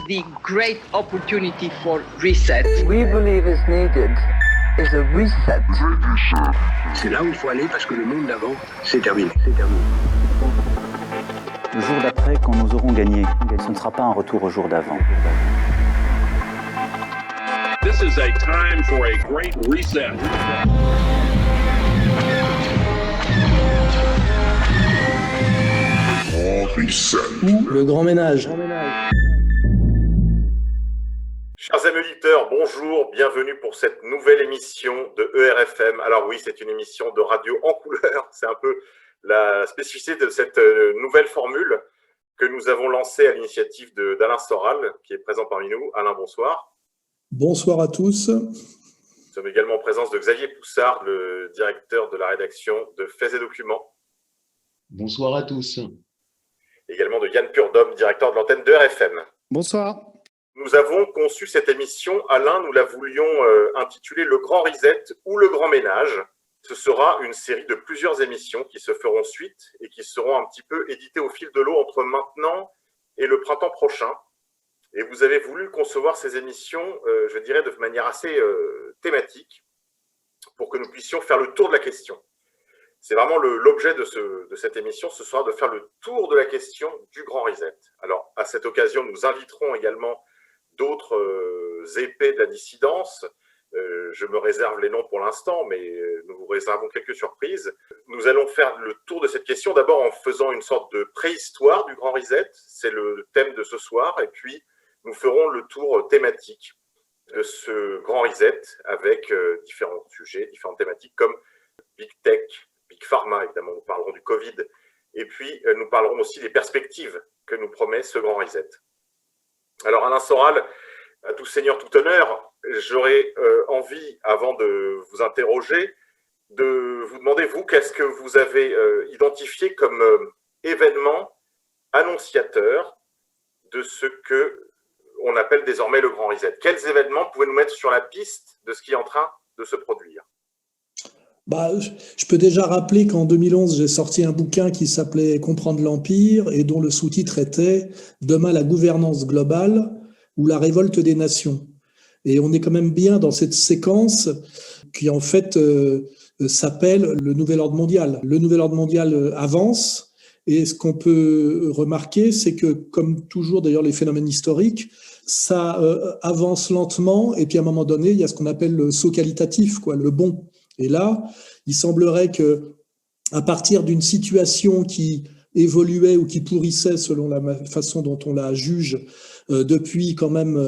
the great opportunity for reset. We believe is needed is a reset. C'est là où il faut aller parce que le monde d'avant, c'est terminé. Le jour d'après, quand nous aurons gagné, ce ne sera pas un retour au jour d'avant. This is a time for a great reset. Ou le grand ménage. Chers amis auditeurs, bonjour, bienvenue pour cette nouvelle émission de ERFM. Alors oui, c'est une émission de radio en couleur, c'est un peu la spécificité de cette nouvelle formule que nous avons lancée à l'initiative d'Alain Soral, qui est présent parmi nous. Alain, bonsoir. Bonsoir à tous. Nous sommes également en présence de Xavier Poussard, le directeur de la rédaction de Faits et Documents. Bonsoir à tous. Également de Yann Purdom, directeur de l'antenne de ERFM. Bonsoir. Nous avons conçu cette émission, Alain, nous la voulions intituler Le Grand Reset ou Le Grand Ménage. Ce sera une série de plusieurs émissions qui se feront suite et qui seront un petit peu éditées au fil de l'eau entre maintenant et le printemps prochain. Et vous avez voulu concevoir ces émissions, je dirais, de manière assez thématique pour que nous puissions faire le tour de la question. C'est vraiment l'objet de cette émission, ce sera de faire le tour de la question du Grand Reset. Alors, à cette occasion, nous inviterons également d'autres épées de la dissidence. Je me réserve les noms pour l'instant, mais nous vous réservons quelques surprises. Nous allons faire le tour de cette question, d'abord en faisant une sorte de préhistoire du Grand Reset, c'est le thème de ce soir, et puis nous ferons le tour thématique de ce Grand Reset avec différents sujets, différentes thématiques comme Big Tech, Big Pharma, évidemment, nous parlerons du Covid, et puis nous parlerons aussi des perspectives que nous promet ce Grand Reset. Alors Alain Soral, à tout seigneur, tout honneur, j'aurais envie, avant de vous interroger, de vous demander, vous, qu'est-ce que vous avez identifié comme événement annonciateur de ce qu'on appelle désormais le Grand Reset? Quels événements pouvez nous mettre sur la piste de ce qui est en train de se produire? Je peux déjà rappeler qu'en 2011, j'ai sorti un bouquin qui s'appelait « Comprendre l'Empire » et dont le sous-titre était « Demain, la gouvernance globale ou la révolte des nations ». Et on est quand même bien dans cette séquence qui, en fait, s'appelle le Nouvel Ordre Mondial. Le Nouvel Ordre Mondial avance et ce qu'on peut remarquer, c'est que, comme toujours d'ailleurs les phénomènes historiques, ça avance lentement et puis à un moment donné, il y a ce qu'on appelle le saut qualitatif, le bond. Et là, il semblerait que, à partir d'une situation qui évoluait ou qui pourrissait selon la façon dont on la juge depuis quand même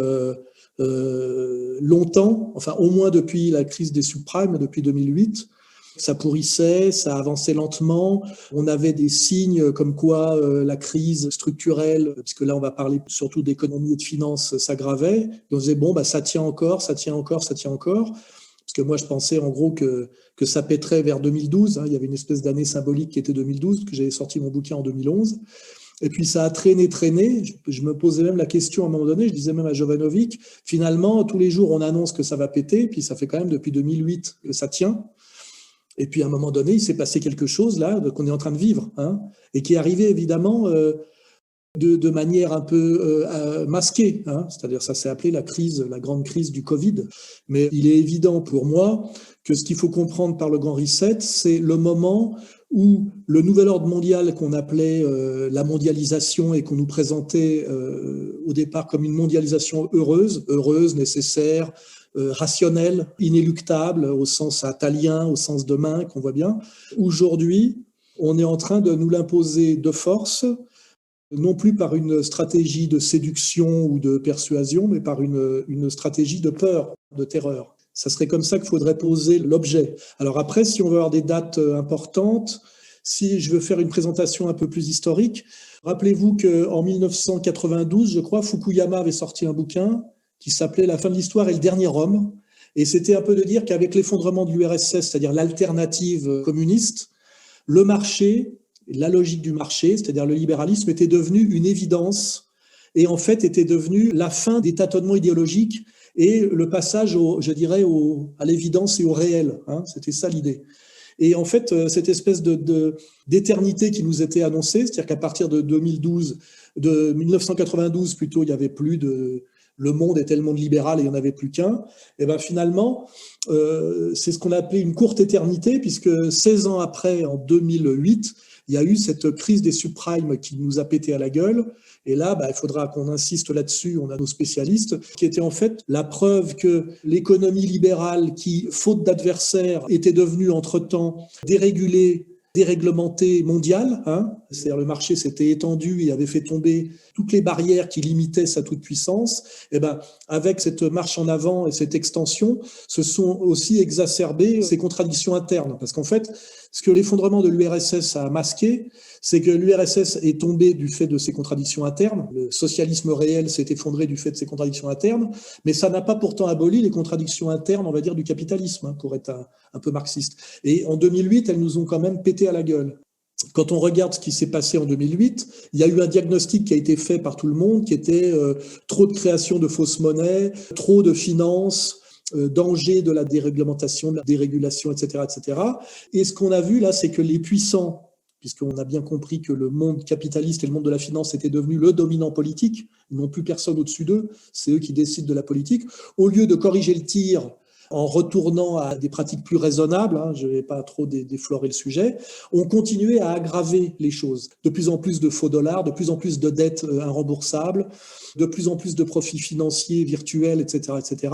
longtemps, enfin au moins depuis la crise des subprimes, depuis 2008, ça pourrissait, ça avançait lentement. On avait des signes comme quoi la crise structurelle, puisque là on va parler surtout d'économie et de finances, s'aggravait. On disait bon, ça tient encore, ça tient encore, ça tient encore. Parce que moi, je pensais en gros que ça pèterait vers 2012. Il y avait une espèce d'année symbolique qui était 2012, que j'avais sorti mon bouquin en 2011. Et puis, ça a traîné. Je me posais même la question à un moment donné, je disais même à Jovanovic, finalement, tous les jours, on annonce que ça va péter, puis ça fait quand même depuis 2008 que ça tient. Et puis, à un moment donné, il s'est passé quelque chose là qu'on est en train de vivre, et qui est arrivé évidemment de manière un peu masquée, c'est-à-dire ça s'est appelé la grande crise du Covid. Mais il est évident pour moi que ce qu'il faut comprendre par le Grand Reset, c'est le moment où le nouvel ordre mondial qu'on appelait la mondialisation et qu'on nous présentait au départ comme une mondialisation heureuse, nécessaire, rationnelle, inéluctable au sens attalien, au sens de main qu'on voit bien. Aujourd'hui, on est en train de nous l'imposer de force, non plus par une stratégie de séduction ou de persuasion, mais par une stratégie de peur, de terreur. Ça serait comme ça qu'il faudrait poser l'objet. Alors après, si on veut avoir des dates importantes, si je veux faire une présentation un peu plus historique, rappelez-vous qu'en 1992, je crois, Fukuyama avait sorti un bouquin qui s'appelait « La fin de l'histoire et le dernier homme ». Et c'était un peu de dire qu'avec l'effondrement de l'URSS, c'est-à-dire l'alternative communiste, le marché, la logique du marché, c'est-à-dire le libéralisme, était devenu une évidence et en fait était devenu la fin des tâtonnements idéologiques et le passage, à l'évidence et au réel. C'était ça l'idée. Et en fait, cette espèce d'éternité qui nous était annoncée, c'est-à-dire qu'à partir de 1992 plutôt, il y avait plus le monde était le monde libéral et il n'y en avait plus qu'un. Et ben finalement, c'est ce qu'on a appelé une courte éternité, puisque 16 ans après, en 2008, il y a eu cette crise des subprimes qui nous a pété à la gueule. Et là, il faudra qu'on insiste là-dessus, on a nos spécialistes, qui était en fait la preuve que l'économie libérale, qui, faute d'adversaires, était devenue entre-temps dérégulée, déréglementée mondiale, c'est-à-dire le marché s'était étendu et avait fait tomber toutes les barrières qui limitaient sa toute-puissance, et avec cette marche en avant et cette extension, se sont aussi exacerbées ces contradictions internes. Parce qu'en fait, ce que l'effondrement de l'URSS a masqué, c'est que l'URSS est tombé du fait de ses contradictions internes. Le socialisme réel s'est effondré du fait de ses contradictions internes, mais ça n'a pas pourtant aboli les contradictions internes, on va dire, du capitalisme, pour être un peu marxiste. Et en 2008, elles nous ont quand même pété à la gueule. Quand on regarde ce qui s'est passé en 2008, il y a eu un diagnostic qui a été fait par tout le monde, qui était trop de création de fausses monnaies, trop de finances, danger de la déréglementation, de la dérégulation, etc., etc. Et ce qu'on a vu là, c'est que les puissants, puisqu'on a bien compris que le monde capitaliste et le monde de la finance étaient devenus le dominant politique, ils n'ont plus personne au-dessus d'eux, c'est eux qui décident de la politique, au lieu de corriger le tir en retournant à des pratiques plus raisonnables, je ne vais pas trop déflorer le sujet, on continuait à aggraver les choses. De plus en plus de faux dollars, de plus en plus de dettes irremboursables, de plus en plus de profits financiers virtuels, etc., etc.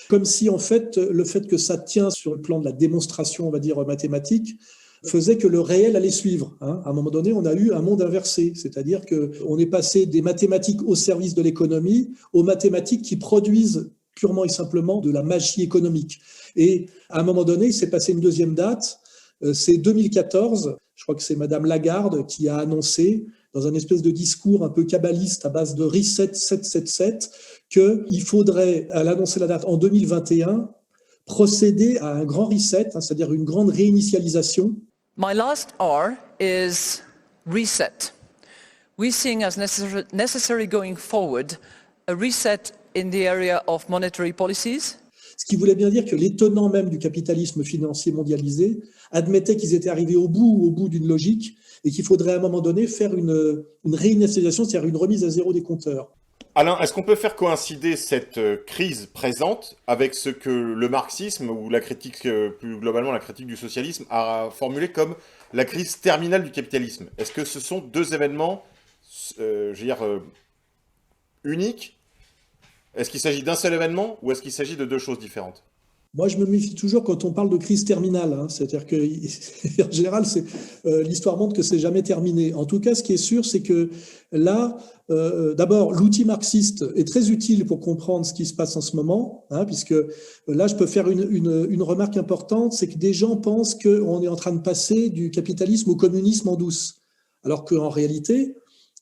Comme si, en fait, le fait que ça tient sur le plan de la démonstration, on va dire, mathématique, faisait que le réel allait suivre. À un moment donné, on a eu un monde inversé, c'est-à-dire qu'on est passé des mathématiques au service de l'économie aux mathématiques qui produisent purement et simplement de la magie économique. Et à un moment donné, il s'est passé une deuxième date, c'est 2014, je crois que c'est Madame Lagarde qui a annoncé, dans un espèce de discours un peu kabbaliste à base de Reset 777, qu'il faudrait, elle a annoncé la date en 2021, procéder à un grand reset, c'est-à-dire une grande réinitialisation. My last R is reset. We seeing as necessary going forward a reset in the area of monetary policies. Ce qui voulait bien dire que les tenants même du capitalisme financier mondialisé admettaient qu'ils étaient arrivés au bout d'une logique et qu'il faudrait à un moment donné faire une réinitialisation, c'est-à-dire une remise à zéro des compteurs. Alain, est-ce qu'on peut faire coïncider cette crise présente avec ce que le marxisme ou la critique, plus globalement la critique du socialisme, a formulé comme la crise terminale du capitalisme? Est-ce que ce sont deux événements, uniques? Est-ce qu'il s'agit d'un seul événement ou est-ce qu'il s'agit de deux choses différentes? Moi, je me méfie toujours quand on parle de crise terminale. C'est-à-dire qu'en général, l'histoire montre que c'est jamais terminé. En tout cas, ce qui est sûr, c'est que là, d'abord, l'outil marxiste est très utile pour comprendre ce qui se passe en ce moment, puisque là, je peux faire une remarque importante, c'est que des gens pensent qu'on est en train de passer du capitalisme au communisme en douce. Alors qu'en réalité,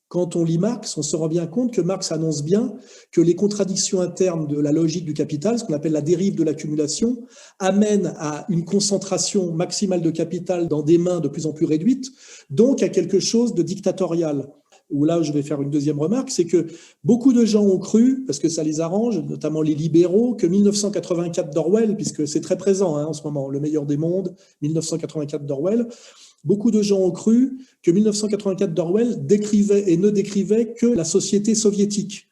quand on lit Marx, on se rend bien compte que Marx annonce bien que les contradictions internes de la logique du capital, ce qu'on appelle la dérive de l'accumulation, amènent à une concentration maximale de capital dans des mains de plus en plus réduites, donc à quelque chose de dictatorial. Où là, je vais faire une deuxième remarque, c'est que beaucoup de gens ont cru, parce que ça les arrange, notamment les libéraux, que 1984 d'Orwell, puisque c'est très présent en ce moment, Le meilleur des mondes, 1984 d'Orwell, beaucoup de gens ont cru que 1984 d'Orwell décrivait et ne décrivait que la société soviétique.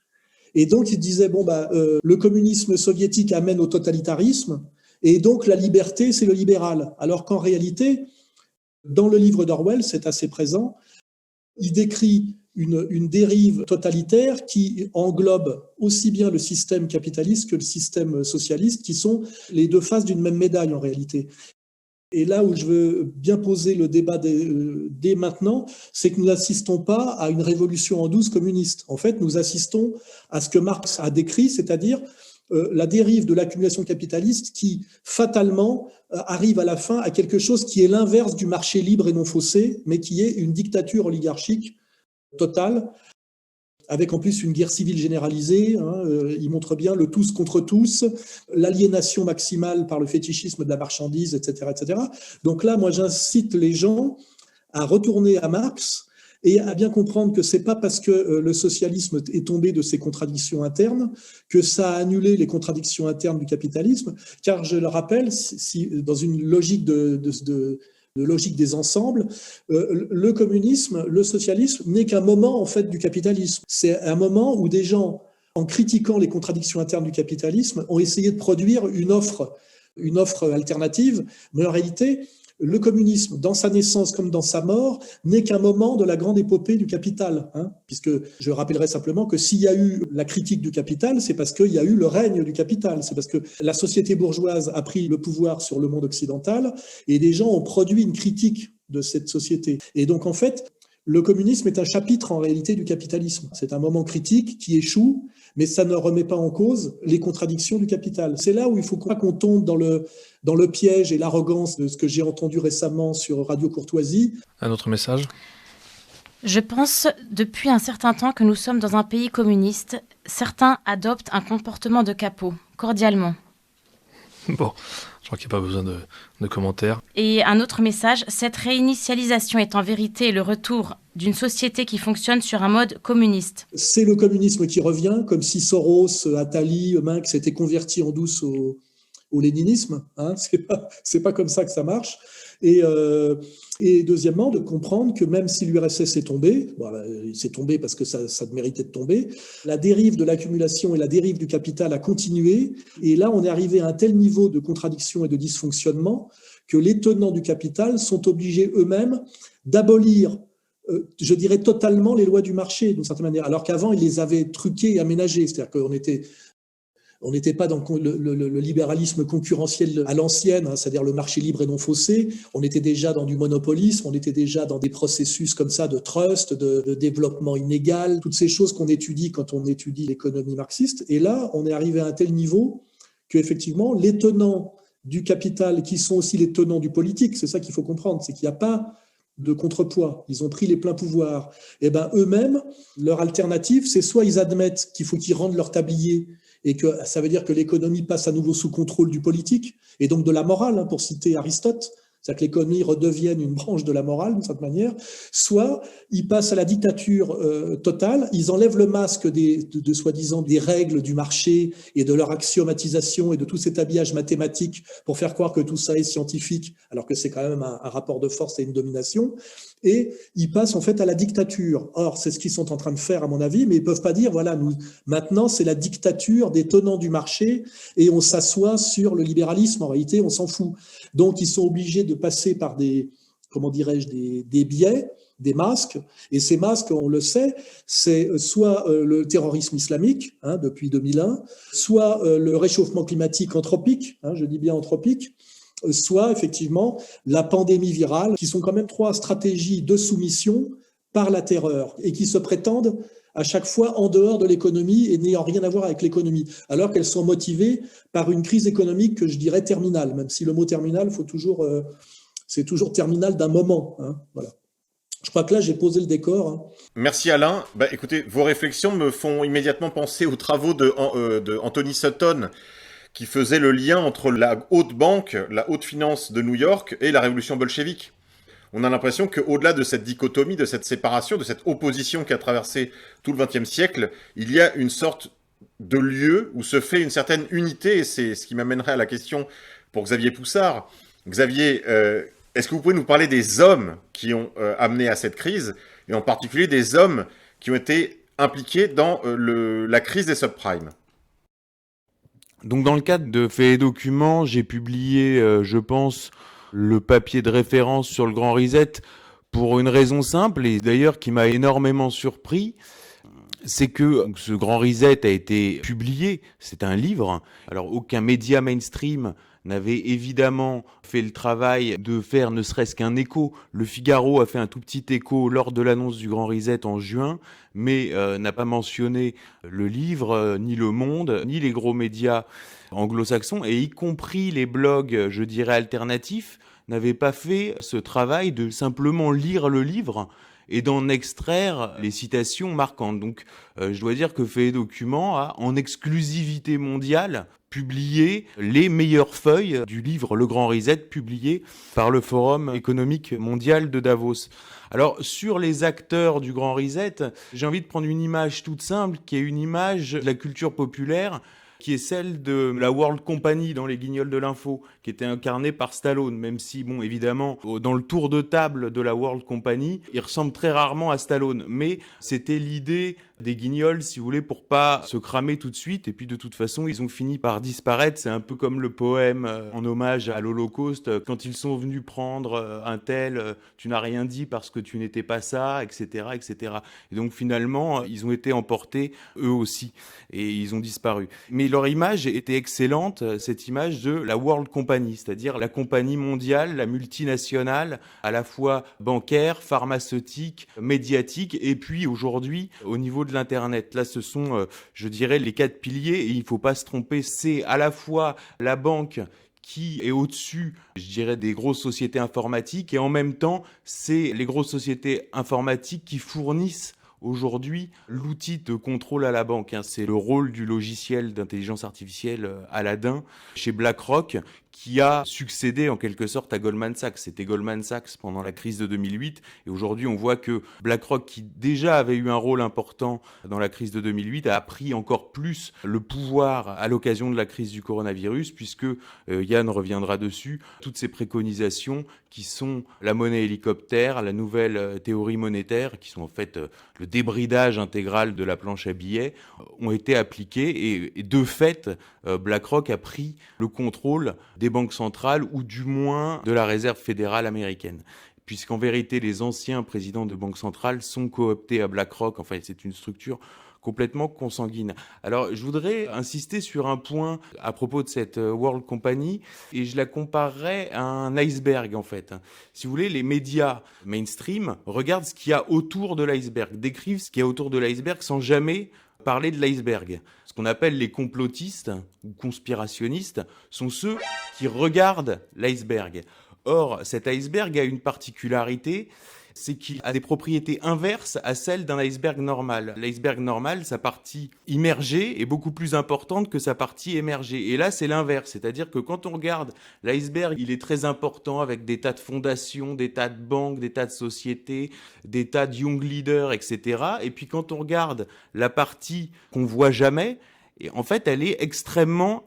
Et donc, ils disaient, le communisme soviétique amène au totalitarisme, et donc la liberté, c'est le libéral. Alors qu'en réalité, dans le livre d'Orwell, c'est assez présent, il décrit une dérive totalitaire qui englobe aussi bien le système capitaliste que le système socialiste, qui sont les deux faces d'une même médaille en réalité. Et là où je veux bien poser le débat dès maintenant, c'est que nous n'assistons pas à une révolution en douce communiste. En fait, nous assistons à ce que Marx a décrit, c'est-à-dire la dérive de l'accumulation capitaliste qui, fatalement, arrive à la fin à quelque chose qui est l'inverse du marché libre et non faussé, mais qui est une dictature oligarchique totale, avec en plus une guerre civile généralisée. Il montre bien le tous contre tous, l'aliénation maximale par le fétichisme de la marchandise, etc., etc. Donc là, moi, j'incite les gens à retourner à Marx et à bien comprendre que c'est pas parce que le socialisme est tombé de ses contradictions internes que ça a annulé les contradictions internes du capitalisme, car je le rappelle, si dans une logique de logique des ensembles, le communisme, le socialisme n'est qu'un moment en fait du capitalisme. C'est un moment où des gens, en critiquant les contradictions internes du capitalisme, ont essayé de produire une offre alternative, mais en réalité, le communisme, dans sa naissance comme dans sa mort, n'est qu'un moment de la grande épopée du capital. Puisque je rappellerai simplement que s'il y a eu la critique du capital, c'est parce qu'il y a eu le règne du capital. C'est parce que la société bourgeoise a pris le pouvoir sur le monde occidental et des gens ont produit une critique de cette société. Et donc, en fait, le communisme est un chapitre en réalité du capitalisme. C'est un moment critique qui échoue, mais ça ne remet pas en cause les contradictions du capital. C'est là où il faut pas qu'on tombe dans le piège et l'arrogance de ce que j'ai entendu récemment sur Radio Courtoisie. Un autre message ? Je pense depuis un certain temps que nous sommes dans un pays communiste. Certains adoptent un comportement de capot, cordialement. Bon, je crois qu'il n'y a pas besoin de commentaires. Et un autre message, cette réinitialisation est en vérité le retour d'une société qui fonctionne sur un mode communiste. C'est le communisme qui revient, comme si Soros, Attali, Minc s'étaient convertis en douce au léninisme. C'est pas comme ça que ça marche. Et deuxièmement, de comprendre que même si l'URSS est tombé, c'est tombé parce que ça méritait de tomber, la dérive de l'accumulation et la dérive du capital a continué. Et là, on est arrivé à un tel niveau de contradiction et de dysfonctionnement que les tenants du capital sont obligés eux-mêmes d'abolir, je dirais totalement, les lois du marché, d'une certaine manière, alors qu'avant, ils les avaient truquées et aménagées. C'est-à-dire qu'on n'était pas dans le libéralisme concurrentiel à l'ancienne, c'est-à-dire le marché libre et non faussé. On était déjà dans du monopolisme, on était déjà dans des processus comme ça de trust, de développement inégal, toutes ces choses qu'on étudie quand on étudie l'économie marxiste. Et là, on est arrivé à un tel niveau qu'effectivement, les tenants du capital, qui sont aussi les tenants du politique, c'est ça qu'il faut comprendre, c'est qu'il n'y a pas de contrepoids. Ils ont pris les pleins pouvoirs. Et ben eux-mêmes, leur alternative, c'est soit ils admettent qu'il faut qu'ils rendent leur tablier et que ça veut dire que l'économie passe à nouveau sous contrôle du politique et donc de la morale, pour citer Aristote, c'est-à-dire que l'économie redevienne une branche de la morale d'une certaine manière, soit ils passent à la dictature totale, ils enlèvent le masque de soi-disant des règles du marché et de leur axiomatisation et de tout cet habillage mathématique pour faire croire que tout ça est scientifique, alors que c'est quand même un rapport de force et une domination, et ils passent en fait à la dictature. Or, c'est ce qu'ils sont en train de faire à mon avis, mais ils ne peuvent pas dire, voilà, nous, maintenant c'est la dictature des tenants du marché et on s'assoit sur le libéralisme, en réalité on s'en fout. Donc ils sont obligés de passer par des biais, des masques, et ces masques, on le sait, c'est soit le terrorisme islamique, depuis 2001, soit le réchauffement climatique anthropique, je dis bien anthropique, soit effectivement la pandémie virale, qui sont quand même 3 stratégies de soumission par la terreur, et qui se prétendent à chaque fois en dehors de l'économie et n'ayant rien à voir avec l'économie, alors qu'elles sont motivées par une crise économique que je dirais terminale, même si le mot terminal, c'est toujours terminal d'un moment. Voilà. Je crois que là, j'ai posé le décor. Merci Alain. Écoutez, vos réflexions me font immédiatement penser aux travaux de Anthony Sutton, qui faisait le lien entre la haute banque, la haute finance de New York et la révolution bolchevique. On a l'impression qu'au-delà de cette dichotomie, de cette séparation, de cette opposition qui a traversé tout le XXe siècle, il y a une sorte de lieu où se fait une certaine unité, et c'est ce qui m'amènerait à la question pour Xavier Poussard. Xavier, est-ce que vous pouvez nous parler des hommes qui ont amené à cette crise, et en particulier des hommes qui ont été impliqués dans la crise des subprimes ? Donc dans le cadre de Faits et Documents, j'ai publié, je pense, le papier de référence sur le Grand Reset pour une raison simple, et d'ailleurs qui m'a énormément surpris, c'est que ce Grand Reset a été publié, c'est un livre, alors aucun média mainstream n'avait évidemment fait le travail de faire ne serait-ce qu'un écho. Le Figaro a fait un tout petit écho lors de l'annonce du Grand Reset en juin, mais n'a pas mentionné le livre, ni Le Monde, ni les gros médias anglo-saxons, et y compris les blogs, je dirais, alternatifs, n'avaient pas fait ce travail de simplement lire le livre et d'en extraire les citations marquantes. Donc je dois dire que Faits et Documents a, en exclusivité mondiale, publié les meilleures feuilles du livre Le Grand Reset, publié par le Forum économique mondial de Davos. Alors, sur les acteurs du Grand Reset, j'ai envie de prendre une image toute simple, qui est une image de la culture populaire, qui est celle de la World Company dans Les Guignols de l'Info, qui était incarnée par Stallone, même si, bon, évidemment, dans le tour de table de la World Company, il ressemble très rarement à Stallone. Mais c'était l'idée des Guignols, si vous voulez, pour pas se cramer tout de suite. Et puis, de toute façon, ils ont fini par disparaître. C'est un peu comme le poème en hommage à l'Holocauste. Quand ils sont venus prendre un tel, tu n'as rien dit parce que tu n'étais pas ça, etc., etc. Et donc, finalement, ils ont été emportés, eux aussi. Et ils ont disparu. Mais leur image était excellente, cette image de la World Company, c'est-à-dire la compagnie mondiale, la multinationale, à la fois bancaire, pharmaceutique, médiatique, et puis aujourd'hui, au niveau de l'Internet. Là, ce sont, je dirais, les 4 piliers, et il ne faut pas se tromper, c'est à la fois la banque qui est au-dessus, je dirais, des grosses sociétés informatiques, et en même temps, c'est les grosses sociétés informatiques qui fournissent aujourd'hui l'outil de contrôle à la banque. C'est le rôle du logiciel d'intelligence artificielle Aladdin chez BlackRock, qui a succédé en quelque sorte à Goldman Sachs. C'était Goldman Sachs pendant la crise de 2008, et aujourd'hui on voit que BlackRock, qui déjà avait eu un rôle important dans la crise de 2008, a pris encore plus le pouvoir à l'occasion de la crise du coronavirus, puisque Yann reviendra dessus, toutes ces préconisations qui sont la monnaie hélicoptère, la nouvelle théorie monétaire, qui sont en fait le débridage intégral de la planche à billets, ont été appliquées, et de fait, BlackRock a pris le contrôle des banques centrales, ou du moins de la Réserve fédérale américaine. Puisqu'en vérité, les anciens présidents de banques centrales sont cooptés à BlackRock. Enfin, c'est une structure complètement consanguine. Alors, je voudrais insister sur un point à propos de cette World Company, et je la comparerais à un iceberg, en fait. Si vous voulez, les médias mainstream regardent ce qu'il y a autour de l'iceberg, décrivent ce qu'il y a autour de l'iceberg sans jamais parler de l'iceberg. Ce qu'on appelle les complotistes ou conspirationnistes sont ceux qui regardent l'iceberg. Or, cet iceberg a une particularité, c'est qu'il a des propriétés inverses à celles d'un iceberg normal. L'iceberg normal, sa partie immergée est beaucoup plus importante que sa partie émergée. Et là, c'est l'inverse. C'est-à-dire que quand on regarde l'iceberg, il est très important avec des tas de fondations, des tas de banques, des tas de sociétés, des tas de young leaders, etc. Et puis quand on regarde la partie qu'on voit jamais, et en fait, elle est extrêmement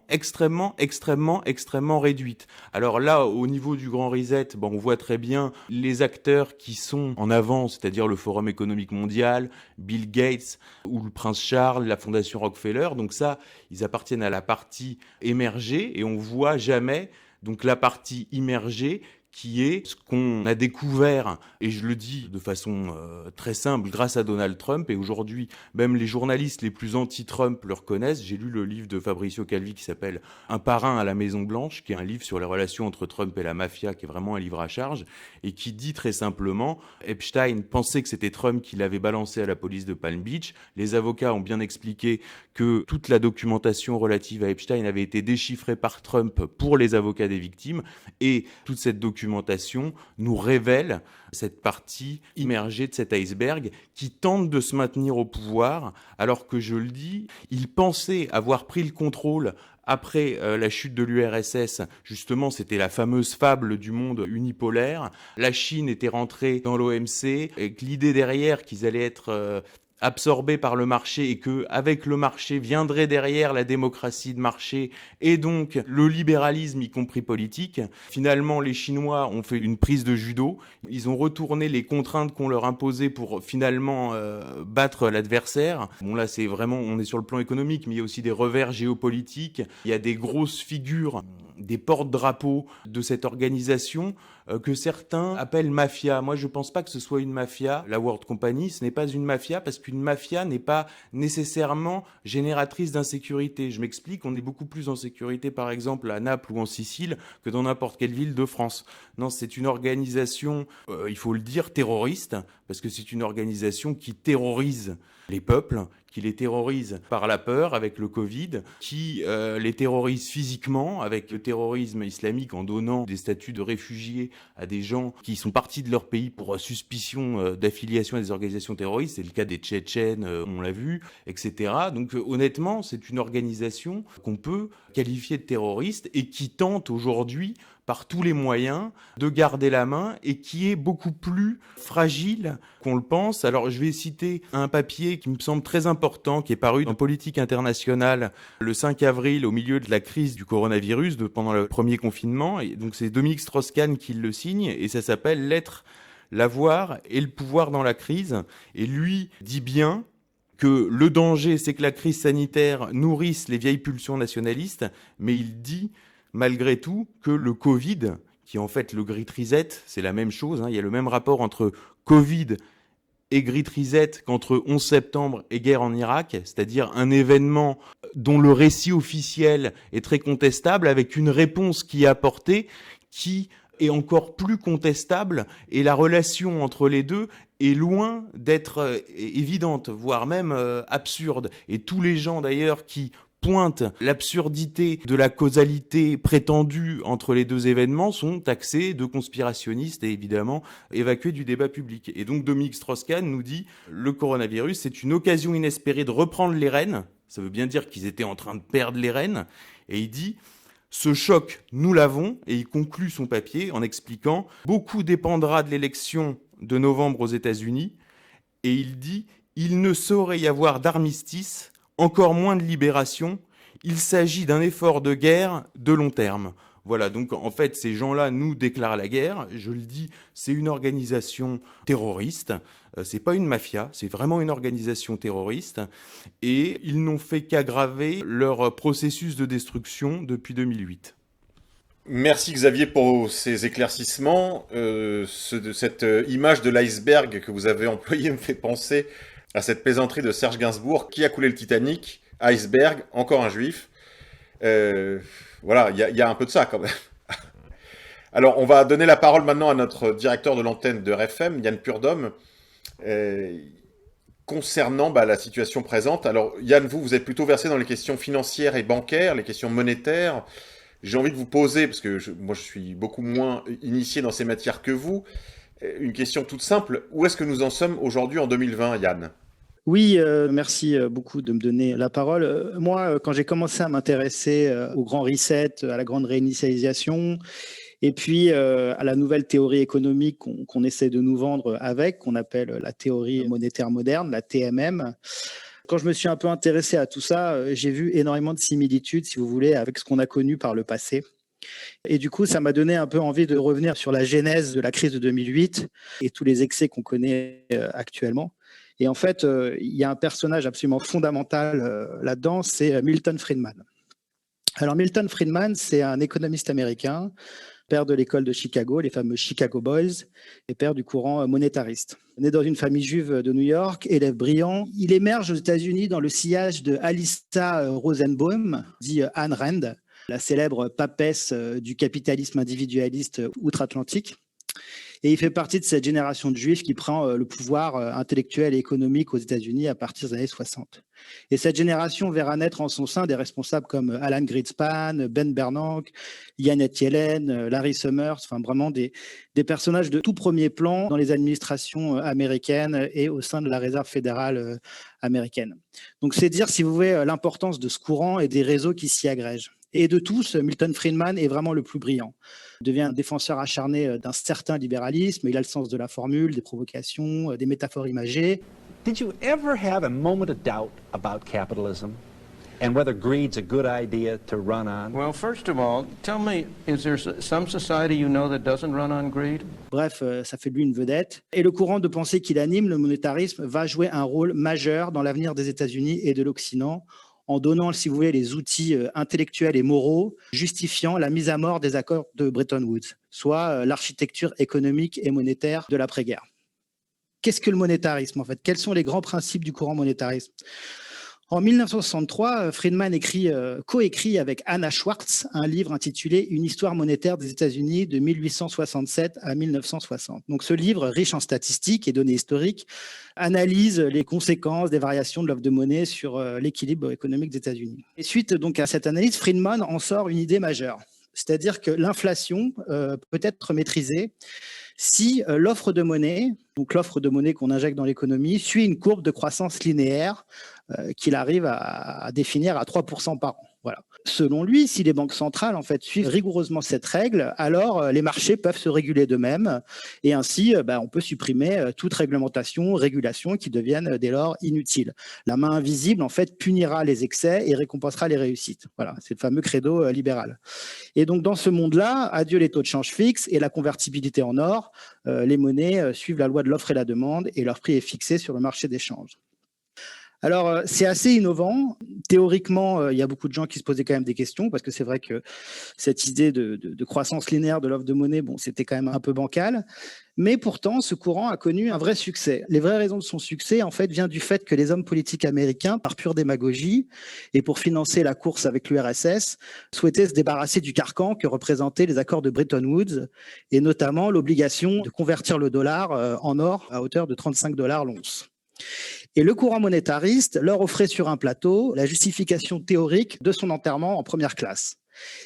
réduite. Alors là, au niveau du Grand Reset, on voit très bien les acteurs qui sont en avant, c'est-à-dire le Forum économique mondial, Bill Gates ou le Prince Charles, la Fondation Rockefeller. Donc ça, ils appartiennent à la partie émergée, et on voit jamais donc la partie immergée, qui est ce qu'on a découvert, et je le dis de façon très simple, grâce à Donald Trump, et aujourd'hui, même les journalistes les plus anti-Trump le reconnaissent. J'ai lu le livre de Fabrizio Calvi qui s'appelle « Un parrain à la Maison-Blanche », qui est un livre sur les relations entre Trump et la mafia, qui est vraiment un livre à charge, et qui dit très simplement « Epstein pensait que c'était Trump qui l'avait balancé à la police de Palm Beach. Les avocats ont bien expliqué que toute la documentation relative à Epstein avait été déchiffrée par Trump pour les avocats des victimes, et toute cette documentation nous révèle cette partie immergée de cet iceberg qui tente de se maintenir au pouvoir, alors que, je le dis, il pensait avoir pris le contrôle après la chute de l'URSS. Justement, c'était la fameuse fable du monde unipolaire. La Chine était rentrée dans l'OMC, et que l'idée derrière qu'ils allaient être absorbé par le marché, et que avec le marché viendrait derrière la démocratie de marché et donc le libéralisme, y compris politique. Finalement, les Chinois ont fait une prise de judo. Ils ont retourné les contraintes qu'on leur imposait pour finalement battre l'adversaire. Bon, là, c'est vraiment, on est sur le plan économique, mais il y a aussi des revers géopolitiques. Il y a des grosses figures, des porte-drapeaux de cette organisation que certains appellent mafia. Moi, je pense pas que ce soit une mafia. La World Company, ce n'est pas une mafia, parce qu'une mafia n'est pas nécessairement génératrice d'insécurité. Je m'explique, on est beaucoup plus en sécurité, par exemple, à Naples ou en Sicile, que dans n'importe quelle ville de France. Non, c'est une organisation, il faut le dire, terroriste, parce que c'est une organisation qui terrorise les peuples, qui les terrorise par la peur avec le Covid, qui les terrorise physiquement avec le terrorisme islamique en donnant des statuts de réfugiés à des gens qui sont partis de leur pays pour suspicion d'affiliation à des organisations terroristes. C'est le cas des Tchétchènes, on l'a vu, etc. Donc honnêtement, c'est une organisation qu'on peut qualifier de terroriste et qui tente aujourd'hui par tous les moyens de garder la main et qui est beaucoup plus fragile qu'on le pense. Alors je vais citer un papier qui me semble très important, qui est paru dans Politique internationale le 5 avril au milieu de la crise du coronavirus, pendant le premier confinement. Et donc c'est Dominique Strauss-Kahn qui le signe et ça s'appelle « L'être, l'avoir et le pouvoir dans la crise ». Et lui dit bien que le danger, c'est que la crise sanitaire nourrisse les vieilles pulsions nationalistes, mais il dit malgré tout que le Covid, qui est en fait le Great Reset, c'est la même chose, il y a le même rapport entre Covid et Great Reset qu'entre 11 septembre et guerre en Irak, c'est-à-dire un événement dont le récit officiel est très contestable, avec une réponse qui est apportée, qui est encore plus contestable, et la relation entre les deux est loin d'être évidente, voire même absurde. Et tous les gens d'ailleurs qui pointe l'absurdité de la causalité prétendue entre les deux événements sont taxés de conspirationnistes et évidemment évacués du débat public. Et donc Dominique Strauss-Kahn nous dit le coronavirus, c'est une occasion inespérée de reprendre les rênes. Ça veut bien dire qu'ils étaient en train de perdre les rênes. Et il dit ce choc, nous l'avons. Et il conclut son papier en expliquant beaucoup dépendra de l'élection de novembre aux États-Unis. Et il dit il ne saurait y avoir d'armistice, encore moins de libération, il s'agit d'un effort de guerre de long terme. Voilà, donc en fait, ces gens-là nous déclarent la guerre. Je le dis, c'est une organisation terroriste. C'est pas une mafia, c'est vraiment une organisation terroriste. Et ils n'ont fait qu'aggraver leur processus de destruction depuis 2008. Merci Xavier pour ces éclaircissements. Cette image de l'iceberg que vous avez employée me fait penser à cette plaisanterie de Serge Gainsbourg. Qui a coulé le Titanic? Iceberg, encore un juif. Voilà, il y a un peu de ça quand même. Alors, on va donner la parole maintenant à notre directeur de l'antenne de RFM, Yann Purdom, concernant la situation présente. Alors, Yann, vous êtes plutôt versé dans les questions financières et bancaires, les questions monétaires. J'ai envie de vous poser, parce que moi je suis beaucoup moins initié dans ces matières que vous, une question toute simple. Où est-ce que nous en sommes aujourd'hui en 2020, Yann ? Oui, merci beaucoup de me donner la parole. Moi, quand j'ai commencé à m'intéresser au grand reset, à la grande réinitialisation, et puis à la nouvelle théorie économique qu'on essaie de nous vendre avec, qu'on appelle la théorie monétaire moderne, la TMM, quand je me suis un peu intéressé à tout ça, j'ai vu énormément de similitudes, si vous voulez, avec ce qu'on a connu par le passé. Et du coup, ça m'a donné un peu envie de revenir sur la genèse de la crise de 2008 et tous les excès qu'on connaît actuellement. Et en fait, il y a un personnage absolument fondamental là-dedans, c'est Milton Friedman. Alors Milton Friedman, c'est un économiste américain, père de l'école de Chicago, les fameux Chicago Boys, et père du courant monétariste. Né dans une famille juive de New York, élève brillant, il émerge aux États-Unis dans le sillage de Alissa Rosenbaum, dit Ayn Rand, la célèbre papesse du capitalisme individualiste outre-Atlantique. Et il fait partie de cette génération de juifs qui prend le pouvoir intellectuel et économique aux États-Unis à partir des années 60. Et cette génération verra naître en son sein des responsables comme Alan Greenspan, Ben Bernanke, Janet Yellen, Larry Summers, enfin vraiment des personnages de tout premier plan dans les administrations américaines et au sein de la Réserve fédérale américaine. Donc c'est dire, si vous voulez, l'importance de ce courant et des réseaux qui s'y agrègent. Et de tous, Milton Friedman est vraiment le plus brillant. Il devient un défenseur acharné d'un certain libéralisme. Il a le sens de la formule, des provocations, des métaphores imagées. Did you ever have a moment of doubt about capitalism and whether greed's a good idea to run on? Well, first of all, tell me, is there some society you know that doesn't run on greed? Bref, ça fait de lui une vedette. Et le courant de pensée qu'il anime, le monétarisme, va jouer un rôle majeur dans l'avenir des États-Unis et de l'Occident, en donnant, si vous voulez, les outils intellectuels et moraux justifiant la mise à mort des accords de Bretton Woods, soit l'architecture économique et monétaire de l'après-guerre. Qu'est-ce que le monétarisme, en fait? Quels sont les grands principes du courant monétarisme? En 1963, Friedman coécrit avec Anna Schwartz un livre intitulé « Une histoire monétaire des États-Unis de 1867 à 1960 ». Donc ce livre, riche en statistiques et données historiques, analyse les conséquences des variations de l'offre de monnaie sur l'équilibre économique des États-Unis. Et suite donc à cette analyse, Friedman en sort une idée majeure, c'est-à-dire que l'inflation peut être maîtrisée si l'offre de monnaie, donc l'offre de monnaie qu'on injecte dans l'économie, suit une courbe de croissance linéaire qu'il arrive à définir à 3% par an. Voilà. Selon lui, si les banques centrales en fait suivent rigoureusement cette règle, alors les marchés peuvent se réguler d'eux-mêmes et ainsi on peut supprimer toute réglementation, régulation qui deviennent dès lors inutiles. La main invisible en fait punira les excès et récompensera les réussites. Voilà, c'est le fameux credo libéral. Et donc dans ce monde-là, adieu les taux de change fixes et la convertibilité en or. Les monnaies suivent la loi de l'offre et la demande et leur prix est fixé sur le marché des changes. Alors, c'est assez innovant. Théoriquement, il y a beaucoup de gens qui se posaient quand même des questions parce que c'est vrai que cette idée de croissance linéaire de l'offre de monnaie, c'était quand même un peu bancal. Mais pourtant, ce courant a connu un vrai succès. Les vraies raisons de son succès, en fait, viennent du fait que les hommes politiques américains, par pure démagogie et pour financer la course avec l'URSS, souhaitaient se débarrasser du carcan que représentaient les accords de Bretton Woods et notamment l'obligation de convertir le dollar en or à hauteur de 35 $ l'once. Et le courant monétariste leur offrait sur un plateau la justification théorique de son enterrement en première classe.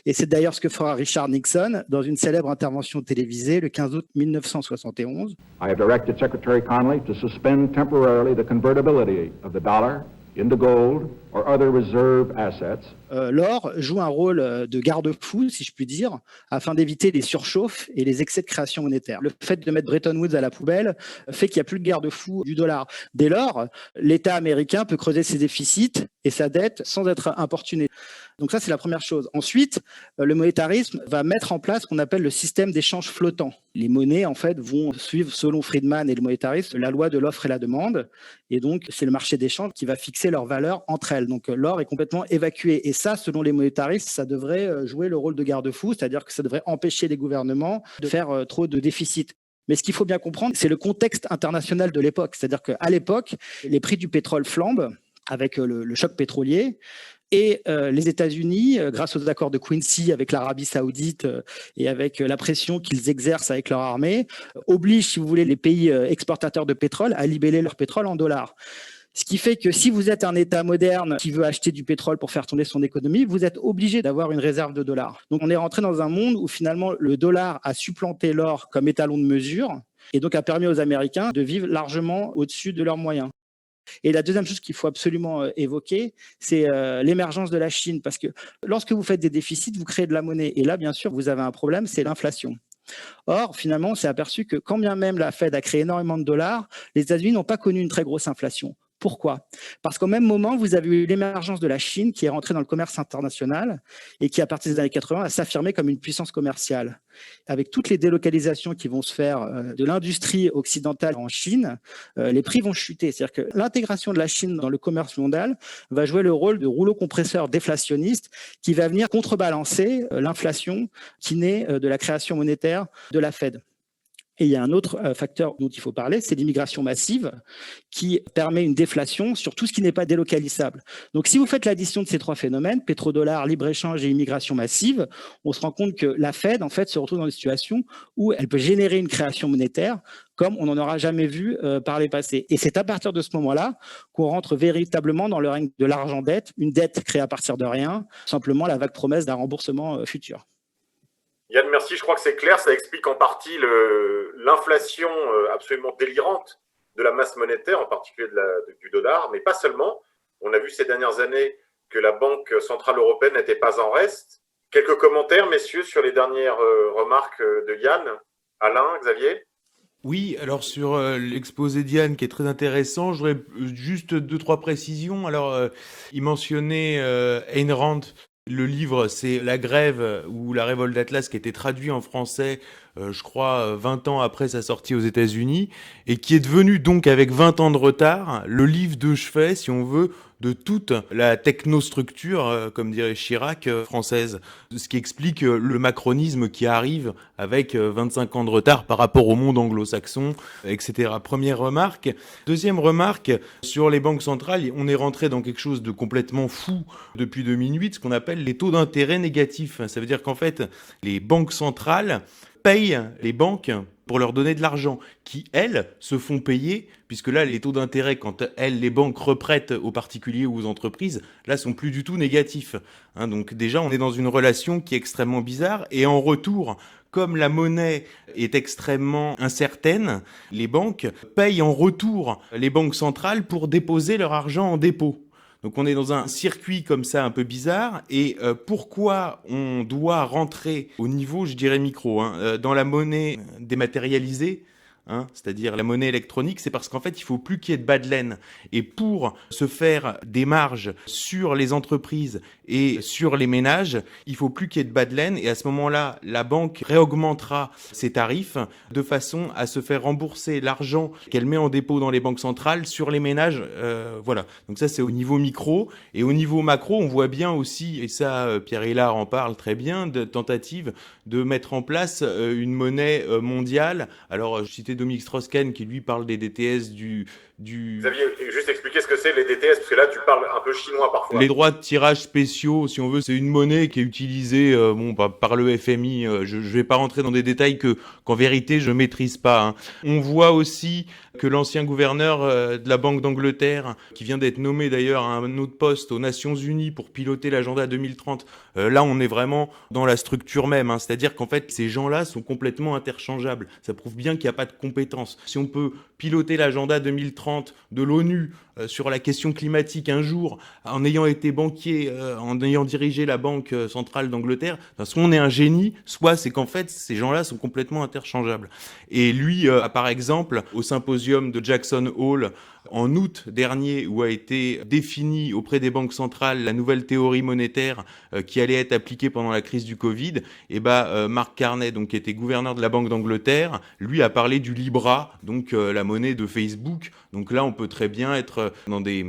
Et c'est d'ailleurs ce que fera Richard Nixon dans une célèbre intervention télévisée le 15 août 1971. I have directed Secretary Connally to suspend temporarily the convertibility of the dollar into gold or other reserve assets. L'or joue un rôle de garde-fou, si je puis dire, afin d'éviter les surchauffes et les excès de création monétaire. Le fait de mettre Bretton Woods à la poubelle fait qu'il n'y a plus de garde-fou du dollar. Dès lors, l'État américain peut creuser ses déficits et sa dette sans être importuné. Donc ça, c'est la première chose. Ensuite, le monétarisme va mettre en place ce qu'on appelle le système d'échange flottant. Les monnaies, en fait, vont suivre, selon Friedman et le monétarisme, la loi de l'offre et la demande. Et donc, c'est le marché d'échange qui va fixer leur valeur entre elles. Donc, l'or est complètement évacué. Et ça, selon les monétaristes, ça devrait jouer le rôle de garde-fou, c'est-à-dire que ça devrait empêcher les gouvernements de faire trop de déficit. Mais ce qu'il faut bien comprendre, c'est le contexte international de l'époque. C'est-à-dire qu'à l'époque, les prix du pétrole flambent avec le choc pétrolier. Et les États-Unis, grâce aux accords de Quincy avec l'Arabie saoudite et avec la pression qu'ils exercent avec leur armée, obligent, si vous voulez, les pays exportateurs de pétrole à libeller leur pétrole en dollars. Ce qui fait que si vous êtes un État moderne qui veut acheter du pétrole pour faire tourner son économie, vous êtes obligé d'avoir une réserve de dollars. Donc on est rentré dans un monde où finalement le dollar a supplanté l'or comme étalon de mesure et donc a permis aux Américains de vivre largement au-dessus de leurs moyens. Et la deuxième chose qu'il faut absolument évoquer, c'est l'émergence de la Chine. Parce que lorsque vous faites des déficits, vous créez de la monnaie. Et là, bien sûr, vous avez un problème, c'est l'inflation. Or, finalement, on s'est aperçu que quand bien même la Fed a créé énormément de dollars, les États-Unis n'ont pas connu une très grosse inflation. Pourquoi ? Parce qu'au même moment, vous avez eu l'émergence de la Chine qui est rentrée dans le commerce international et qui, à partir des années 80, a s'affirmer comme une puissance commerciale. Avec toutes les délocalisations qui vont se faire de l'industrie occidentale en Chine, les prix vont chuter. C'est-à-dire que l'intégration de la Chine dans le commerce mondial va jouer le rôle de rouleau compresseur déflationniste qui va venir contrebalancer l'inflation qui naît de la création monétaire de la Fed. Et il y a un autre facteur dont il faut parler, c'est l'immigration massive qui permet une déflation sur tout ce qui n'est pas délocalisable. Donc si vous faites l'addition de ces trois phénomènes, pétrodollar, libre-échange et immigration massive, on se rend compte que la Fed en fait se retrouve dans une situation où elle peut générer une création monétaire comme on n'en aura jamais vu par les passés. Et c'est à partir de ce moment-là qu'on rentre véritablement dans le règne de l'argent-dette, une dette créée à partir de rien, simplement la vague promesse d'un remboursement futur. Yann, merci. Je crois que c'est clair. Ça explique en partie l'inflation absolument délirante de la masse monétaire, en particulier du dollar, mais pas seulement. On a vu ces dernières années que la Banque centrale européenne n'était pas en reste. Quelques commentaires, messieurs, sur les dernières remarques de Yann. Alain, Xavier ? Oui, alors sur l'exposé d'Yann qui est très intéressant, j'aurais juste 2-3 précisions. Alors, il mentionnait Ayn Rand. Le livre, c'est La Grève ou La Révolte d'Atlas qui a été traduit en français je crois, 20 ans après sa sortie aux États-Unis, et qui est devenu donc, avec 20 ans de retard, le livre de chevet, si on veut, de toute la technostructure, comme dirait Chirac, française. Ce qui explique le macronisme qui arrive avec 25 ans de retard par rapport au monde anglo-saxon, etc. Première remarque. Deuxième remarque, sur les banques centrales, on est rentré dans quelque chose de complètement fou depuis 2008, ce qu'on appelle les taux d'intérêt négatifs. Ça veut dire qu'en fait, les banques centrales payent les banques pour leur donner de l'argent, qui, elles, se font payer, puisque là, les taux d'intérêt, quand elles, les banques, reprêtent aux particuliers ou aux entreprises, là, sont plus du tout négatifs. Donc déjà, on est dans une relation qui est extrêmement bizarre, et en retour, comme la monnaie est extrêmement incertaine, les banques payent en retour les banques centrales pour déposer leur argent en dépôt. Donc on est dans un circuit comme ça un peu bizarre. Et pourquoi on doit rentrer au niveau, je dirais micro, dans la monnaie dématérialisée, c'est-à-dire la monnaie électronique, c'est parce qu'en fait, il faut plus qu'il y ait de bas de laine. Et pour se faire des marges sur les entreprises et sur les ménages, il faut plus qu'il y ait de bas de laine. Et à ce moment-là, la banque réaugmentera ses tarifs de façon à se faire rembourser l'argent qu'elle met en dépôt dans les banques centrales sur les ménages. Voilà. Donc ça, c'est au niveau micro. Et au niveau macro, on voit bien aussi, et ça, Pierre Hillard en parle très bien, de tentatives de mettre en place une monnaie mondiale. Alors, je citais Dominique Strauss-Kahn qui lui parle des DTS du... Xavier, juste expliquer ce que c'est les DTS, parce que là tu parles un peu chinois parfois. Les droits de tirage spéciaux, si on veut, c'est une monnaie qui est utilisée par le FMI. Je vais pas rentrer dans des détails qu'en vérité je maîtrise pas. On voit aussi que l'ancien gouverneur de la Banque d'Angleterre, qui vient d'être nommé d'ailleurs à un autre poste aux Nations Unies pour piloter l'agenda 2030, là on est vraiment dans la structure même. C'est-à-dire qu'en fait ces gens-là sont complètement interchangeables. Ça prouve bien qu'il n'y a pas de compétences. Si on peut piloter l'agenda 2030 de l'ONU sur la question climatique un jour, en ayant été banquier, en ayant dirigé la Banque centrale d'Angleterre, soit on est un génie, soit c'est qu'en fait, ces gens-là sont complètement interchangeables. Et lui, par exemple, au symposium de Jackson Hole, en août dernier, où a été définie auprès des banques centrales la nouvelle théorie monétaire qui allait être appliquée pendant la crise du Covid, et Mark Carney, donc, qui était gouverneur de la Banque d'Angleterre, lui a parlé du Libra, donc la monnaie de Facebook. Donc là, on peut très bien être dans des...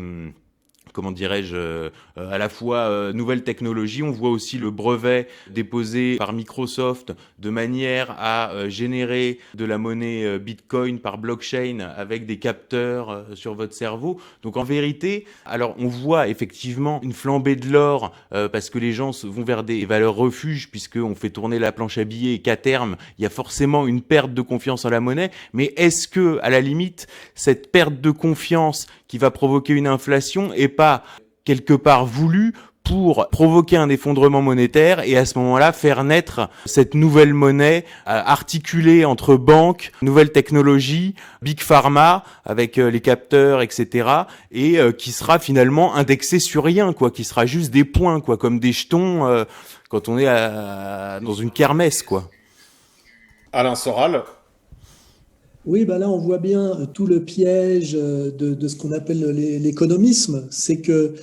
comment dirais-je, à la fois nouvelles technologies. On voit aussi le brevet déposé par Microsoft de manière à générer de la monnaie Bitcoin par blockchain avec des capteurs sur votre cerveau. Donc en vérité, alors on voit effectivement une flambée de l'or parce que les gens vont vers des valeurs refuges puisqu'on fait tourner la planche à billets et qu'à terme, il y a forcément une perte de confiance en la monnaie. Mais est-ce que, à la limite, cette perte de confiance qui va provoquer une inflation est pas quelque part voulu pour provoquer un effondrement monétaire et à ce moment-là faire naître cette nouvelle monnaie articulée entre banques, nouvelles technologies, Big Pharma avec les capteurs, etc. et qui sera finalement indexée sur rien, quoi, qui sera juste des points, quoi, comme des jetons quand on est dans une kermesse, quoi. Alain Soral. Oui, là, on voit bien tout le piège de ce qu'on appelle l'économisme. C'est que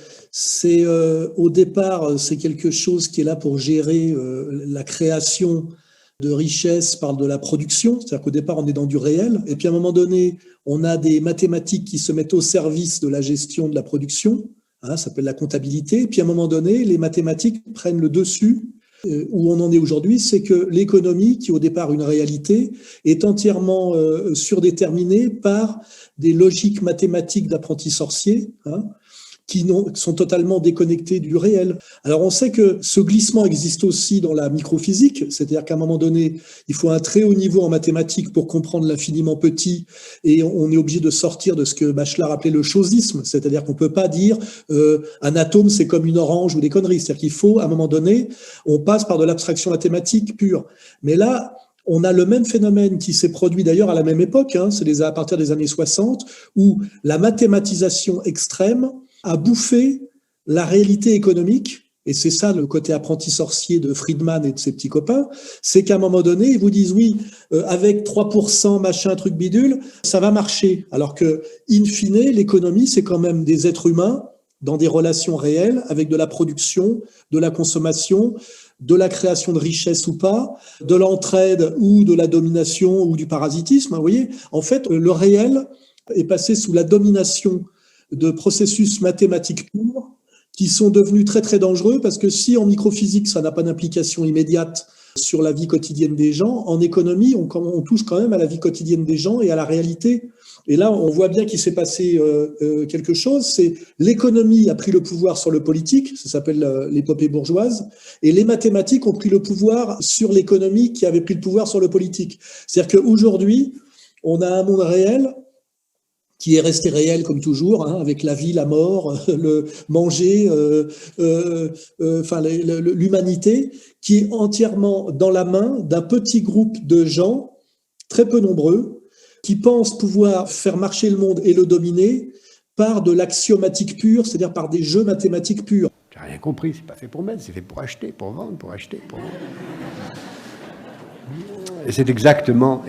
au départ, c'est quelque chose qui est là pour gérer la création de richesses par de la production. C'est-à-dire qu'au départ, on est dans du réel. Et puis, à un moment donné, on a des mathématiques qui se mettent au service de la gestion de la production. Ça s'appelle la comptabilité. Et puis, à un moment donné, les mathématiques prennent le dessus. Où on en est aujourd'hui, c'est que l'économie, qui est au départ une réalité, est entièrement surdéterminée par des logiques mathématiques d'apprentis sorciers, qui sont totalement déconnectés du réel. Alors on sait que ce glissement existe aussi dans la microphysique, c'est-à-dire qu'à un moment donné, il faut un très haut niveau en mathématiques pour comprendre l'infiniment petit, et on est obligé de sortir de ce que Bachelard appelait le chosisme, c'est-à-dire qu'on peut pas dire un atome c'est comme une orange ou des conneries, c'est-à-dire qu'il faut, à un moment donné, on passe par de l'abstraction mathématique pure. Mais là, on a le même phénomène qui s'est produit d'ailleurs à la même époque, c'est à partir des années 60, où la mathématisation extrême a bouffé la réalité économique, et c'est ça le côté apprenti sorcier de Friedman et de ses petits copains, c'est qu'à un moment donné, ils vous disent oui, avec 3%, machin, truc bidule, ça va marcher. Alors que, in fine, l'économie, c'est quand même des êtres humains dans des relations réelles avec de la production, de la consommation, de la création de richesse ou pas, de l'entraide ou de la domination ou du parasitisme. Vous voyez, en fait, le réel est passé sous la domination de processus mathématiques purs qui sont devenus très très dangereux parce que si en microphysique ça n'a pas d'implication immédiate sur la vie quotidienne des gens, en économie on touche quand même à la vie quotidienne des gens et à la réalité. Et là on voit bien qu'il s'est passé quelque chose, c'est l'économie a pris le pouvoir sur le politique, ça s'appelle l'épopée bourgeoise, et les mathématiques ont pris le pouvoir sur l'économie qui avait pris le pouvoir sur le politique. C'est-à-dire qu'aujourd'hui on a un monde réel qui est resté réel comme toujours, hein, avec la vie, la mort, le manger, l'humanité, qui est entièrement dans la main d'un petit groupe de gens, très peu nombreux, qui pensent pouvoir faire marcher le monde et le dominer par de l'axiomatique pure, c'est-à-dire par des jeux mathématiques purs. J'ai rien compris, c'est pas fait pour mettre, c'est fait pour acheter, pour vendre, pour acheter, pour vendre. Et c'est exactement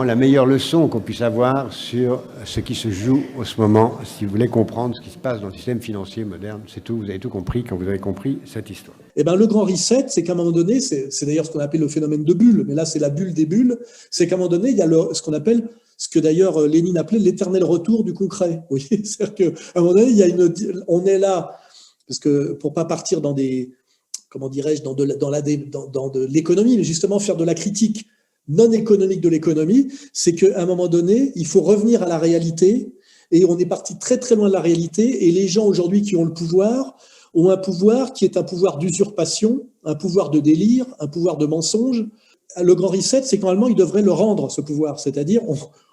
la meilleure leçon qu'on puisse avoir sur ce qui se joue en ce moment, si vous voulez comprendre ce qui se passe dans le système financier moderne. C'est tout, vous avez tout compris quand vous avez compris cette histoire. Eh ben, le grand reset, c'est qu'à un moment donné, c'est d'ailleurs ce qu'on appelle le phénomène de bulle, mais là c'est la bulle des bulles, c'est qu'à un moment donné, il y a ce qu'on appelle, ce que d'ailleurs Lénine appelait l'éternel retour du concret. Vous voyez, c'est-à-dire qu'à un moment donné, on est là, parce que pour pas partir dans des, comment dirais-je, dans de l'économie, mais justement faire de la critique non économique de l'économie, c'est qu'à un moment donné, il faut revenir à la réalité, et on est parti très très loin de la réalité, et les gens aujourd'hui qui ont le pouvoir ont un pouvoir qui est un pouvoir d'usurpation, un pouvoir de délire, un pouvoir de mensonge. Le grand reset, c'est que normalement, il devrait le rendre, ce pouvoir, c'est-à-dire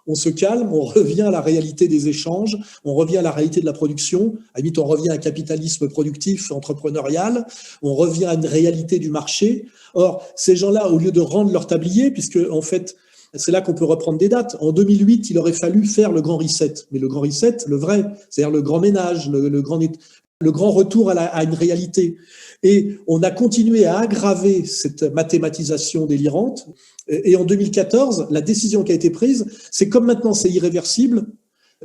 on se calme, on revient à la réalité des échanges, on revient à la réalité de la production, à la limite on revient à un capitalisme productif, entrepreneurial, on revient à une réalité du marché. Or, ces gens-là, au lieu de rendre leur tablier, puisque en fait, c'est là qu'on peut reprendre des dates. En 2008, il aurait fallu faire le grand reset. Mais le grand reset, le vrai, c'est-à-dire le grand ménage, le grand retour à une réalité. Et on a continué à aggraver cette mathématisation délirante. Et en 2014, la décision qui a été prise, c'est comme maintenant c'est irréversible,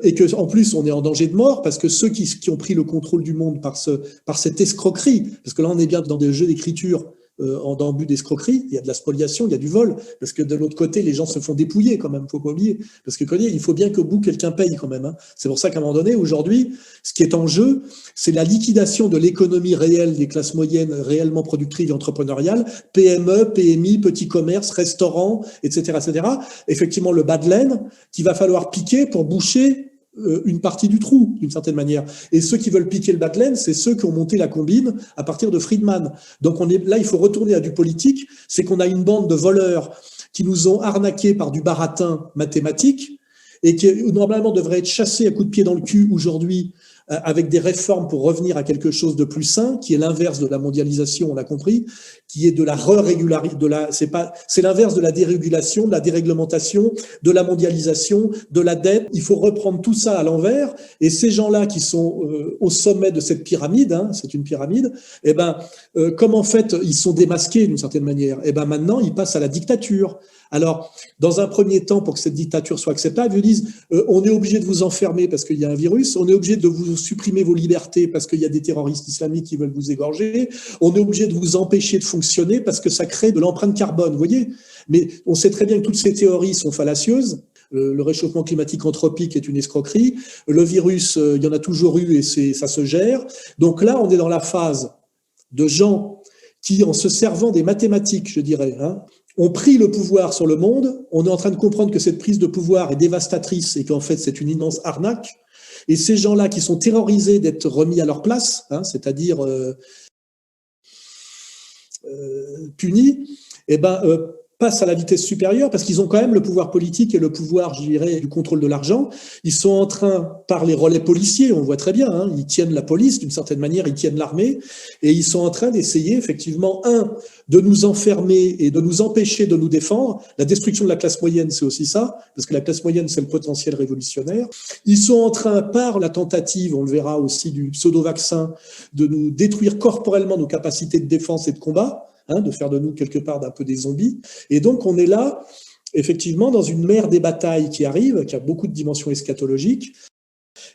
et que en plus on est en danger de mort, parce que ceux qui ont pris le contrôle du monde par cette escroquerie, parce que là on est bien dans des jeux d'écriture, en but d'escroquerie, il y a de la spoliation, il y a du vol, parce que de l'autre côté, les gens se font dépouiller quand même, faut pas oublier, parce que il faut bien qu'au bout, quelqu'un paye quand même. Hein. C'est pour ça qu'à un moment donné, aujourd'hui, ce qui est en jeu, c'est la liquidation de l'économie réelle des classes moyennes réellement productives et entrepreneuriales, PME, PMI, petits commerces, restaurants, etc., etc. Effectivement, le bas de laine qu'il va falloir piquer pour boucher une partie du trou, d'une certaine manière. Et ceux qui veulent piquer le bas de laine, c'est ceux qui ont monté la combine à partir de Friedman. Donc là, il faut retourner à du politique, c'est qu'on a une bande de voleurs qui nous ont arnaqués par du baratin mathématique et qui normalement devraient être chassés à coups de pied dans le cul aujourd'hui avec des réformes pour revenir à quelque chose de plus sain, qui est l'inverse de la mondialisation, on l'a compris, qui est de la c'est l'inverse de la dérégulation, de la déréglementation, de la mondialisation, de la dette. Il faut reprendre tout ça à l'envers. Et ces gens-là qui sont au sommet de cette pyramide, hein, c'est une pyramide, comme en fait ils sont démasqués d'une certaine manière, maintenant ils passent à la dictature. Alors, dans un premier temps, pour que cette dictature soit acceptable, ils disent on est obligé de vous enfermer parce qu'il y a un virus, on est obligé de vous supprimer vos libertés parce qu'il y a des terroristes islamiques qui veulent vous égorger, on est obligé de vous empêcher de fonctionner parce que ça crée de l'empreinte carbone, vous voyez. Mais on sait très bien que toutes ces théories sont fallacieuses. Le réchauffement climatique anthropique est une escroquerie. Le virus, il y en a toujours eu et ça se gère. Donc là, on est dans la phase de gens qui, en se servant des mathématiques, je dirais, ont pris le pouvoir sur le monde. On est en train de comprendre que cette prise de pouvoir est dévastatrice et qu'en fait, c'est une immense arnaque. Et ces gens-là qui sont terrorisés d'être remis à leur place, c'est-à-dire punis, passent à la vitesse supérieure parce qu'ils ont quand même le pouvoir politique et le pouvoir, je dirais, du contrôle de l'argent. Ils sont en train, par les relais policiers, on voit très bien, ils tiennent la police d'une certaine manière, ils tiennent l'armée, et ils sont en train d'essayer effectivement, de nous enfermer et de nous empêcher de nous défendre. La destruction de la classe moyenne, c'est aussi ça, parce que la classe moyenne, c'est le potentiel révolutionnaire. Ils sont en train, par la tentative, on le verra aussi, du pseudo-vaccin, de nous détruire corporellement nos capacités de défense et de combat, de faire de nous quelque part d'un peu des zombies. Et donc on est là, effectivement, dans une mer des batailles qui arrive, qui a beaucoup de dimensions eschatologiques.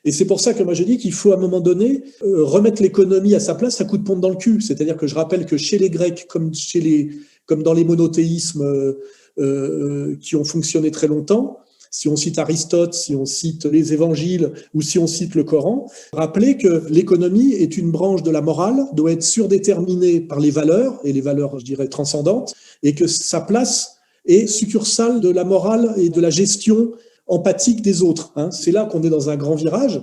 Et c'est pour ça que moi je dis qu'il faut à un moment donné remettre l'économie à sa place à coup de pompe dans le cul. C'est-à-dire que je rappelle que chez les Grecs, comme dans les monothéismes qui ont fonctionné très longtemps, si on cite Aristote, si on cite les évangiles ou si on cite le Coran, rappelez que l'économie est une branche de la morale, doit être surdéterminée par les valeurs, et les valeurs, je dirais, transcendantes, et que sa place est succursale de la morale et de la gestion empathique des autres. C'est là qu'on est dans un grand virage.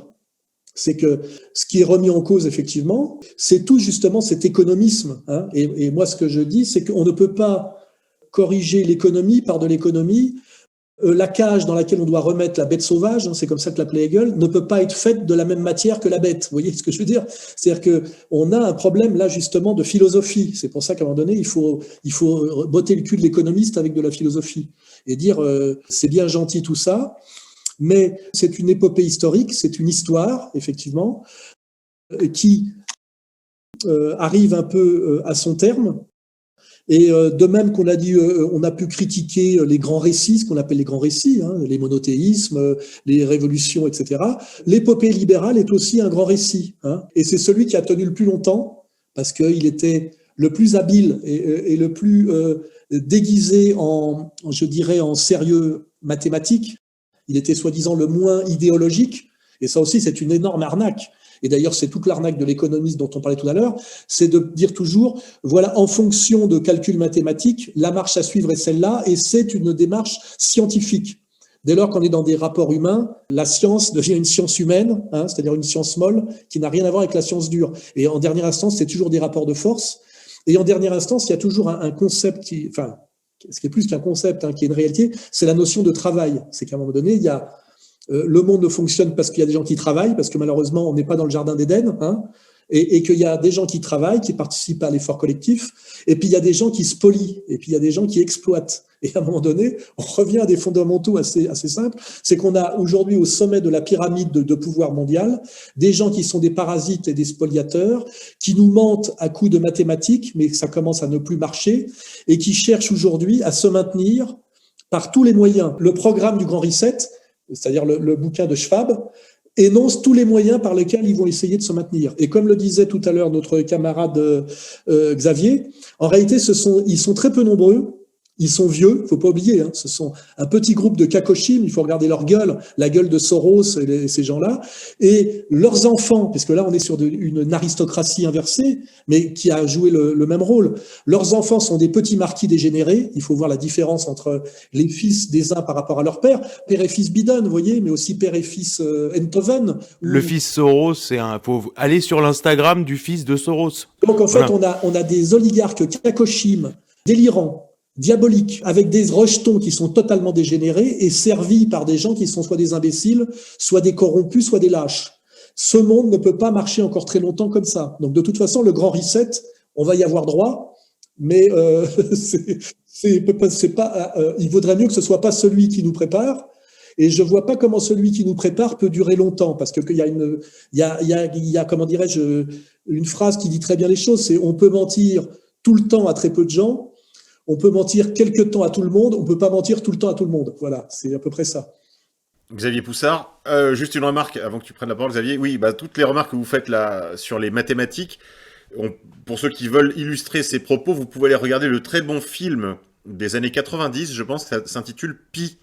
C'est que ce qui est remis en cause, effectivement, c'est tout justement cet économisme. Et moi, ce que je dis, c'est qu'on ne peut pas corriger l'économie par de l'économie. La cage dans laquelle on doit remettre la bête sauvage, c'est comme ça que l'appelait Hegel, ne peut pas être faite de la même matière que la bête. Vous voyez ce que je veux dire? C'est-à-dire qu'on a un problème là justement de philosophie. C'est pour ça qu'à un moment donné, il faut botter le cul de l'économiste avec de la philosophie et dire c'est bien gentil tout ça, mais c'est une épopée historique, c'est une histoire effectivement qui arrive un peu à son terme. Et de même qu'on a dit, on a pu critiquer les grands récits, ce qu'on appelle les grands récits, les monothéismes, les révolutions, etc. L'épopée libérale est aussi un grand récit, et c'est celui qui a tenu le plus longtemps parce qu'il était le plus habile et le plus déguisé en, je dirais, en sérieux mathématique. Il était soi-disant le moins idéologique, et ça aussi c'est une énorme arnaque. Et d'ailleurs, c'est toute l'arnaque de l'économiste dont on parlait tout à l'heure, c'est de dire toujours, voilà, en fonction de calculs mathématiques, la marche à suivre est celle-là, et c'est une démarche scientifique. Dès lors qu'on est dans des rapports humains, la science devient une science humaine, c'est-à-dire une science molle, qui n'a rien à voir avec la science dure. Et en dernière instance, c'est toujours des rapports de force. Et en dernière instance, il y a toujours un concept qui, enfin, ce qui est plus qu'un concept, qui est une réalité, c'est la notion de travail. C'est qu'à un moment donné, il y a le monde ne fonctionne parce qu'il y a des gens qui travaillent, parce que malheureusement, on n'est pas dans le jardin d'Éden, et qu'il y a des gens qui travaillent, qui participent à l'effort collectif, et puis il y a des gens qui spolient, et puis il y a des gens qui exploitent. Et à un moment donné, on revient à des fondamentaux assez simples, c'est qu'on a aujourd'hui au sommet de la pyramide de pouvoir mondial des gens qui sont des parasites et des spoliateurs, qui nous mentent à coups de mathématiques, mais ça commence à ne plus marcher, et qui cherchent aujourd'hui à se maintenir par tous les moyens. Le programme du Grand Reset, c'est-à-dire le bouquin de Schwab, énonce tous les moyens par lesquels ils vont essayer de se maintenir. Et comme le disait tout à l'heure notre camarade Xavier, en réalité, ils sont très peu nombreux, ils sont vieux, faut pas oublier, ce sont un petit groupe de kakoshim, il faut regarder leur gueule, la gueule de Soros et ces gens-là, et leurs enfants, puisque là on est sur une aristocratie inversée, mais qui a joué le même rôle. Leurs enfants sont des petits marquis dégénérés, il faut voir la différence entre les fils des uns par rapport à leur père et fils Biden, vous voyez, mais aussi père et fils Enthoven. Le fils Soros, faut aller sur l'Instagram du fils de Soros. Donc en fait, on a des oligarques kakoshim délirants, diaboliques, avec des rejetons qui sont totalement dégénérés et servis par des gens qui sont soit des imbéciles, soit des corrompus, soit des lâches. Ce monde ne peut pas marcher encore très longtemps comme ça. Donc de toute façon, le grand reset, on va y avoir droit, mais il vaudrait mieux que ce soit pas celui qui nous prépare. Et je vois pas comment celui qui nous prépare peut durer longtemps, parce que il y a comment dirais-je, une phrase qui dit très bien les choses, c'est on peut mentir tout le temps à très peu de gens. On peut mentir quelque temps à tout le monde, on ne peut pas mentir tout le temps à tout le monde. Voilà, c'est à peu près ça. Xavier Poussard, juste une remarque avant que tu prennes la parole, Xavier. Oui, toutes les remarques que vous faites là sur les mathématiques, pour ceux qui veulent illustrer ces propos, vous pouvez aller regarder le très bon film des années 90, je pense, ça s'intitule Pi.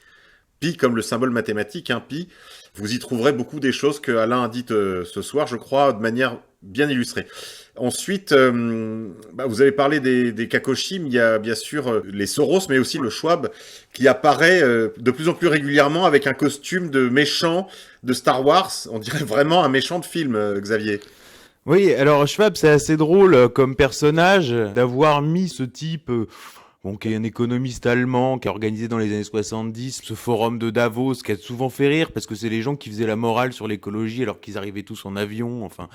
Pi comme le symbole mathématique, Pi. Vous y trouverez beaucoup des choses que Alain a dites ce soir, je crois, de manière bien illustrée. Ensuite, vous avez parlé des kakoshim, il y a bien sûr les Soros, mais aussi le Schwab, qui apparaît de plus en plus régulièrement avec un costume de méchant de Star Wars. On dirait vraiment un méchant de film, Xavier. Oui, alors Schwab, c'est assez drôle comme personnage d'avoir mis ce type... qui est un économiste allemand, qui a organisé dans les années 70 ce forum de Davos, qui a souvent fait rire, parce que c'est les gens qui faisaient la morale sur l'écologie alors qu'ils arrivaient tous en avion, enfin,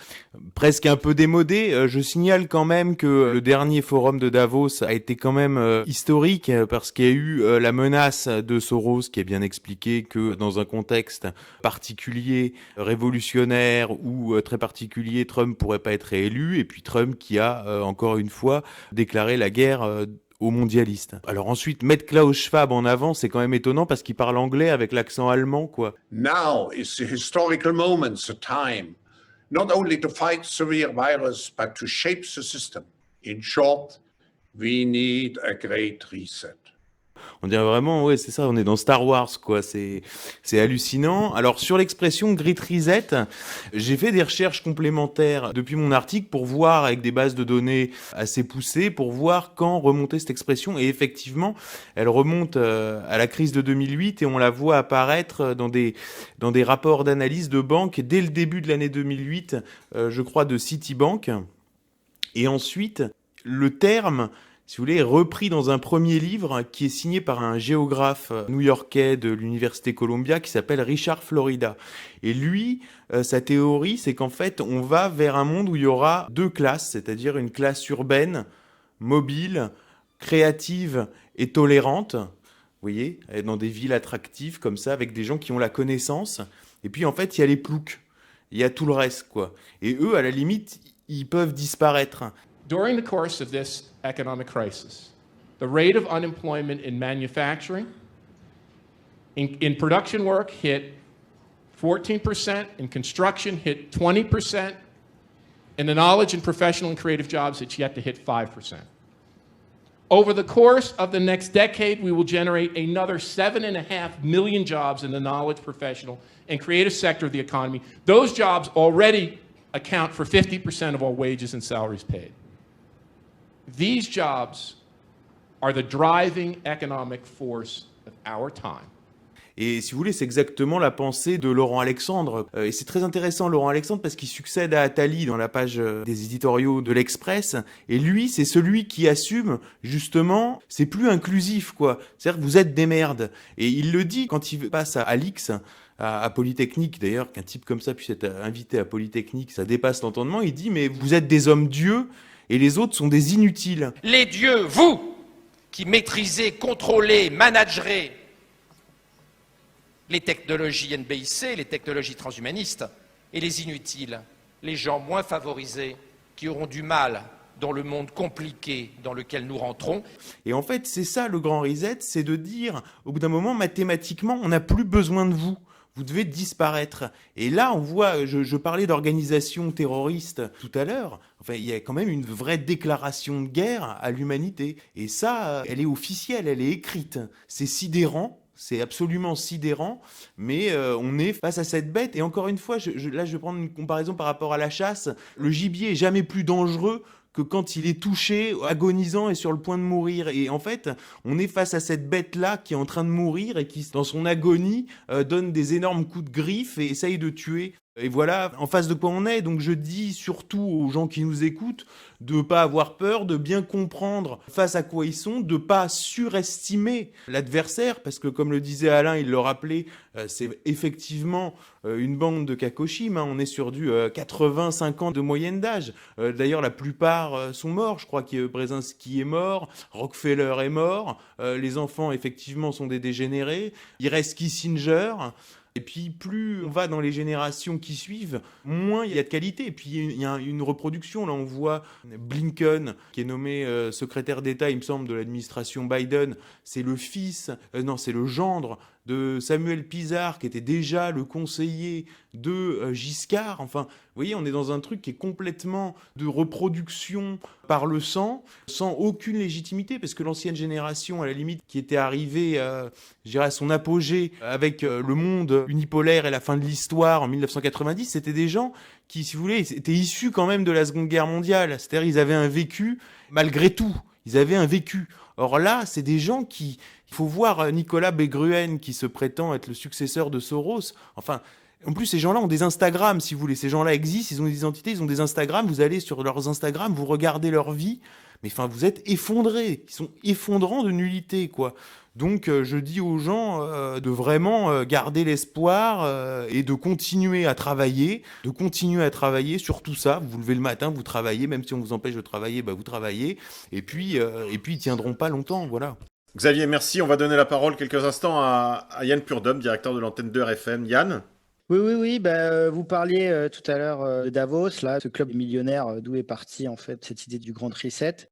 presque un peu démodé. Je signale quand même que le dernier forum de Davos a été quand même historique, parce qu'il y a eu la menace de Soros, qui est bien expliqué que dans un contexte particulier, révolutionnaire ou très particulier, Trump pourrait pas être réélu, et puis Trump qui a, encore une fois, déclaré la guerre aux mondialistes. Alors ensuite, mettre Klaus Schwab en avant, c'est quand même étonnant parce qu'il parle anglais avec l'accent allemand, quoi. Now is the historical moment, the time, not only to fight severe virus, but to shape the system. In short, we need a great reset. On dirait vraiment, ouais, c'est ça, on est dans Star Wars, quoi, c'est hallucinant. Alors, sur l'expression Great Reset, j'ai fait des recherches complémentaires depuis mon article pour voir, avec des bases de données assez poussées, pour voir quand remontait cette expression. Et effectivement, elle remonte à la crise de 2008 et on la voit apparaître dans des rapports d'analyse de banques dès le début de l'année 2008, je crois, de Citibank. Et ensuite, le terme, si vous voulez, est repris dans un premier livre qui est signé par un géographe new-yorkais de l'Université Columbia qui s'appelle Richard Florida. Et lui, sa théorie, c'est qu'en fait, on va vers un monde où il y aura deux classes, c'est-à-dire une classe urbaine, mobile, créative et tolérante, vous voyez, dans des villes attractives comme ça, avec des gens qui ont la connaissance. Et puis, en fait, il y a les ploucs, il y a tout le reste, quoi. Et eux, à la limite, ils peuvent disparaître. During the course of this economic crisis, the rate of unemployment in manufacturing, in production work hit 14%, in construction hit 20%, and the knowledge and professional and creative jobs it's yet to hit 5%. Over the course of the next decade, we will generate another 7.5 million jobs in the knowledge, professional, and creative sector of the economy. Those jobs already account for 50% of all wages and salaries paid. These jobs are the driving economic force of our time. Et si vous voulez, c'est exactement la pensée de Laurent Alexandre. Et c'est très intéressant, Laurent Alexandre, parce qu'il succède à Attali dans la page des éditoriaux de l'Express. Et lui, c'est celui qui assume, justement, c'est plus inclusif, quoi. C'est-à-dire que vous êtes des merdes. Et il le dit quand il passe à Alix, à Polytechnique, d'ailleurs, qu'un type comme ça puisse être invité à Polytechnique, ça dépasse l'entendement. Il dit, mais vous êtes des hommes-dieux et les autres sont des inutiles. Les dieux, vous, qui maîtrisez, contrôlez, managerez les technologies NBIC, les technologies transhumanistes, et les inutiles, les gens moins favorisés, qui auront du mal dans le monde compliqué dans lequel nous rentrons. Et en fait, c'est ça le grand reset, c'est de dire, au bout d'un moment, mathématiquement, on n'a plus besoin de vous. Vous devez disparaître. Et là, on voit, je parlais d'organisation terroriste tout à l'heure, enfin, il y a quand même une vraie déclaration de guerre à l'humanité. Et ça, elle est officielle, elle est écrite. C'est sidérant. C'est absolument sidérant, mais on est face à cette bête. Et encore une fois, là, je vais prendre une comparaison par rapport à la chasse. Le gibier est jamais plus dangereux que quand il est touché, agonisant et sur le point de mourir. Et en fait, on est face à cette bête-là qui est en train de mourir et qui, dans son agonie, donne des énormes coups de griffe et essaye de tuer. Et voilà en face de quoi on est. Donc je dis surtout aux gens qui nous écoutent de ne pas avoir peur, de bien comprendre face à quoi ils sont, de ne pas surestimer l'adversaire, parce que comme le disait Alain, il le rappelait, c'est effectivement une bande de Kakoshim, hein, on est sur du 85 ans de moyenne d'âge. D'ailleurs, la plupart sont morts, je crois que Brzezinski est mort, Rockefeller est mort, les enfants effectivement sont des dégénérés, il reste Kissinger. Et puis, plus on va dans les générations qui suivent, moins il y a de qualité. Et puis, il y a une reproduction. Là, on voit Blinken, qui est nommé secrétaire d'État, il me semble, de l'administration Biden. C'est le fils, c'est le gendre de Samuel Pisar, qui était déjà le conseiller de Giscard. Enfin, vous voyez, on est dans un truc qui est complètement de reproduction par le sang, sans aucune légitimité, parce que l'ancienne génération, à la limite, qui était arrivée, je dirais, à son apogée avec le monde unipolaire et la fin de l'histoire en 1990, c'était des gens qui, si vous voulez, étaient issus quand même de la Seconde Guerre mondiale. C'est-à-dire, ils avaient un vécu, malgré tout. Ils avaient un vécu. Or là, c'est des gens qui... Il faut voir Nicolas Begruen, qui se prétend être le successeur de Soros. Enfin, en plus, ces gens-là ont des Instagram, si vous voulez. Ces gens-là existent, ils ont des identités, ils ont des Instagram. Vous allez sur leurs Instagram, vous regardez leur vie. Mais enfin, vous êtes effondrés. Ils sont effondrant de nullité, quoi. Donc, je dis aux gens de vraiment garder l'espoir et de continuer à travailler sur tout ça. Vous vous levez le matin, vous travaillez, même si on vous empêche de travailler, vous travaillez. Et puis, ils tiendront pas longtemps, voilà. Xavier, merci. On va donner la parole quelques instants à Yann Purdom, directeur de l'antenne de RFM. Yann ? Oui. Vous parliez tout à l'heure de Davos, là, ce club millionnaire d'où est partie en fait cette idée du Grand Reset.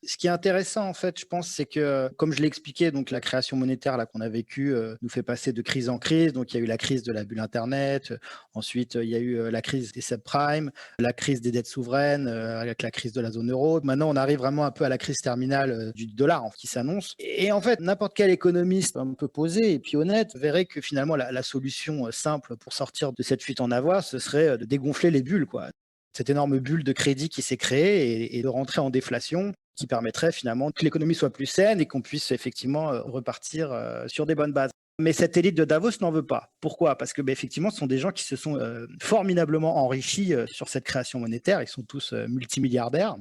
Ce qui est intéressant, en fait, je pense, c'est que, comme je l'ai expliqué, donc la création monétaire là qu'on a vécue nous fait passer de crise en crise. Donc, il y a eu la crise de la bulle Internet. Ensuite, il y a eu la crise des subprimes, la crise des dettes souveraines, avec la crise de la zone euro. Maintenant, on arrive vraiment un peu à la crise terminale du dollar qui s'annonce. Et en fait, n'importe quel économiste un peu posé et puis honnête verrait que finalement, la solution simple pour sortir de cette fuite en avoir, ce serait de dégonfler les bulles, quoi. Cette énorme bulle de crédit qui s'est créée et de rentrer en déflation qui permettrait finalement que l'économie soit plus saine et qu'on puisse effectivement repartir sur des bonnes bases. Mais cette élite de Davos n'en veut pas. Pourquoi ? Parce que effectivement, ce sont des gens qui se sont formidablement enrichis sur cette création monétaire. Ils sont tous multimilliardaires.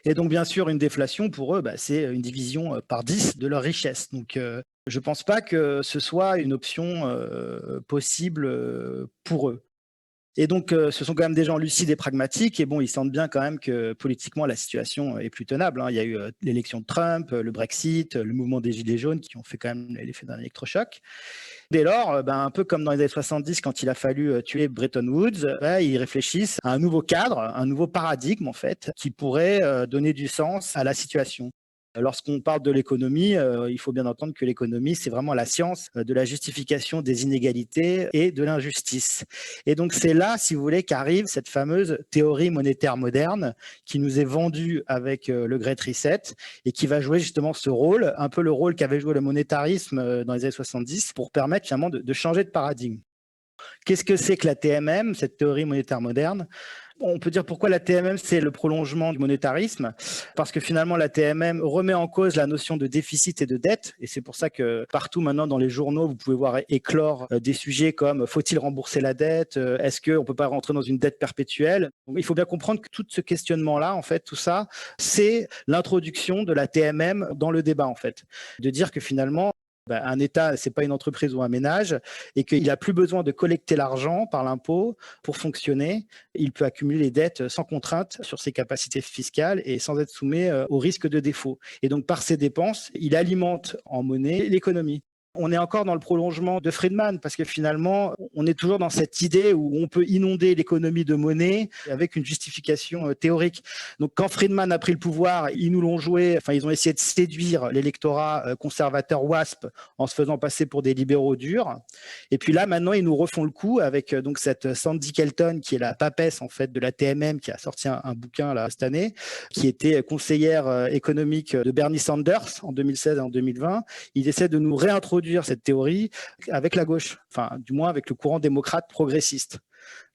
Et donc, bien sûr, une déflation, pour eux, c'est une division par 10 de leur richesse. Donc, je ne pense pas que ce soit une option possible pour eux. Et donc, ce sont quand même des gens lucides et pragmatiques. Et bon, ils sentent bien quand même que politiquement, la situation est plus tenable. Il y a eu l'élection de Trump, le Brexit, le mouvement des Gilets jaunes qui ont fait quand même l'effet d'un électrochoc. Dès lors, un peu comme dans les années 70, quand il a fallu tuer Bretton Woods, ils réfléchissent à un nouveau cadre, un nouveau paradigme, en fait, qui pourrait donner du sens à la situation. Lorsqu'on parle de l'économie, il faut bien entendre que l'économie, c'est vraiment la science de la justification des inégalités et de l'injustice. Et donc, c'est là, si vous voulez, qu'arrive cette fameuse théorie monétaire moderne qui nous est vendue avec le Great Reset et qui va jouer justement ce rôle, un peu le rôle qu'avait joué le monétarisme dans les années 70 pour permettre finalement de changer de paradigme. Qu'est-ce que c'est que la TMM, cette théorie monétaire moderne ? On peut dire pourquoi la TMM, c'est le prolongement du monétarisme, parce que finalement, la TMM remet en cause la notion de déficit et de dette, et c'est pour ça que partout maintenant dans les journaux, vous pouvez voir éclore des sujets comme « faut-il rembourser la dette ? Est-ce qu'on ne peut pas rentrer dans une dette perpétuelle ?» Donc, il faut bien comprendre que tout ce questionnement-là, en fait, tout ça, c'est l'introduction de la TMM dans le débat, en fait, de dire que finalement, un État, ce n'est pas une entreprise ou un ménage et qu'il n'a plus besoin de collecter l'argent par l'impôt pour fonctionner. Il peut accumuler les dettes sans contrainte sur ses capacités fiscales et sans être soumis au risque de défaut. Et donc, par ses dépenses, il alimente en monnaie l'économie. On est encore dans le prolongement de Friedman parce que finalement, on est toujours dans cette idée où on peut inonder l'économie de monnaie avec une justification théorique. Donc, quand Friedman a pris le pouvoir, ils nous l'ont joué, ils ont essayé de séduire l'électorat conservateur WASP en se faisant passer pour des libéraux durs. Et puis là, maintenant, ils nous refont le coup avec donc cette Sandy Kelton qui est la papesse en fait de la TMM qui a sorti un bouquin là cette année, qui était conseillère économique de Bernie Sanders en 2016 et en 2020. Ils essaient de nous réintroduire cette théorie avec la gauche, du moins avec le courant démocrate progressiste.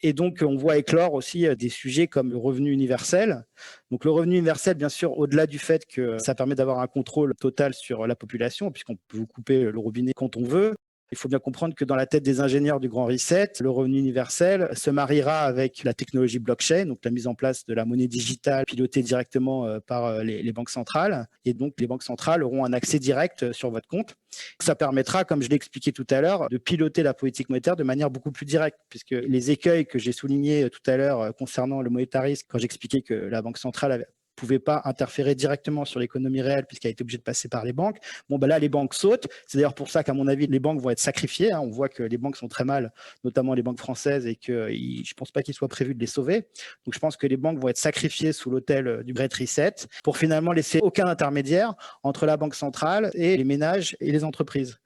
Et donc, on voit éclore aussi des sujets comme le revenu universel. Donc, le revenu universel, bien sûr, au-delà du fait que ça permet d'avoir un contrôle total sur la population, puisqu'on peut vous couper le robinet quand on veut. Il faut bien comprendre que dans la tête des ingénieurs du Grand Reset, le revenu universel se mariera avec la technologie blockchain, donc la mise en place de la monnaie digitale pilotée directement par les banques centrales. Et donc, les banques centrales auront un accès direct sur votre compte. Ça permettra, comme je l'ai expliqué tout à l'heure, de piloter la politique monétaire de manière beaucoup plus directe, puisque les écueils que j'ai soulignés tout à l'heure concernant le monétarisme, quand j'expliquais que la Banque centrale pouvait pas interférer directement sur l'économie réelle puisqu'elle a été obligée de passer par les banques. Là, les banques sautent. C'est d'ailleurs pour ça qu'à mon avis, les banques vont être sacrifiées. On voit que les banques sont très mal, notamment les banques françaises, et que je pense pas qu'il soit prévu de les sauver. Donc, je pense que les banques vont être sacrifiées sous l'autel du Great Reset pour finalement laisser aucun intermédiaire entre la Banque centrale et les ménages et les entreprises.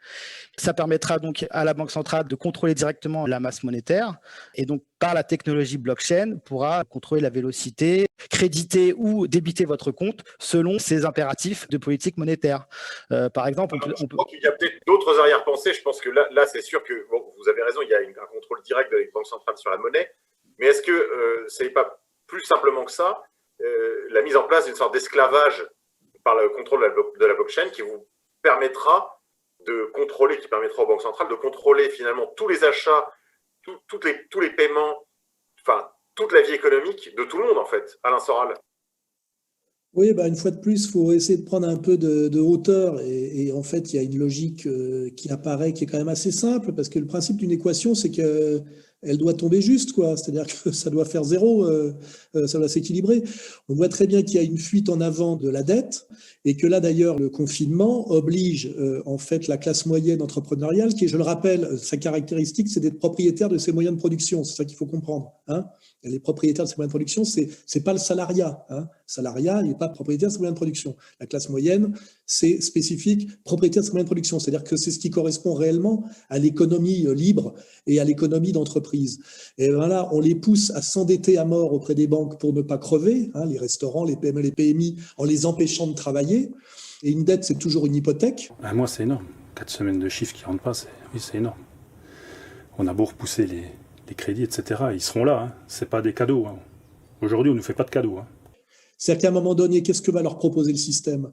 Ça permettra donc à la Banque centrale de contrôler directement la masse monétaire et donc par la technologie blockchain pourra contrôler la vélocité, créditer ou débiter votre compte selon ses impératifs de politique monétaire. Par exemple, je crois qu'il y a peut-être d'autres arrière-pensées. Je pense que là c'est sûr que vous avez raison, il y a un contrôle direct de la Banque centrale sur la monnaie. Mais est-ce que ce n'est pas plus simplement que ça, la mise en place d'une sorte d'esclavage par le contrôle de la blockchain qui vous permettra qui permettra aux banques centrales de contrôler finalement tous les achats, tous les paiements, toute la vie économique de tout le monde en fait, Alain Soral. Oui, une fois de plus, il faut essayer de prendre un peu de hauteur et en fait, il y a une logique qui apparaît, qui est quand même assez simple parce que le principe d'une équation, c'est que elle doit tomber juste, quoi. C'est-à-dire que ça doit faire zéro, ça doit s'équilibrer. On voit très bien qu'il y a une fuite en avant de la dette et que là, d'ailleurs, le confinement oblige en fait la classe moyenne entrepreneuriale, qui, je le rappelle, sa caractéristique, c'est d'être propriétaire de ses moyens de production. C'est ça qu'il faut comprendre. Hein. Les propriétaires de ses moyens de production, c'est pas le salariat. Hein. Le salariat, il n'est pas propriétaire de ses moyens de production. La classe moyenne, c'est spécifique, propriétaire de ses moyens de production. C'est-à-dire que c'est ce qui correspond réellement à l'économie libre et à l'économie d'entreprise. Et voilà, on les pousse à s'endetter à mort auprès des banques pour ne pas crever, hein, les restaurants, les PME, les PMI, en les empêchant de travailler. Et une dette, c'est toujours une hypothèque. Moi, c'est énorme. 4 semaines de chiffres qui ne rentrent pas, c'est énorme. On a beau repousser les crédits, etc. Ils seront là. Hein. Ce n'est pas des cadeaux. Hein. Aujourd'hui, on ne nous fait pas de cadeaux. Hein. C'est-à-dire qu'à un moment donné, qu'est-ce que va leur proposer le système ?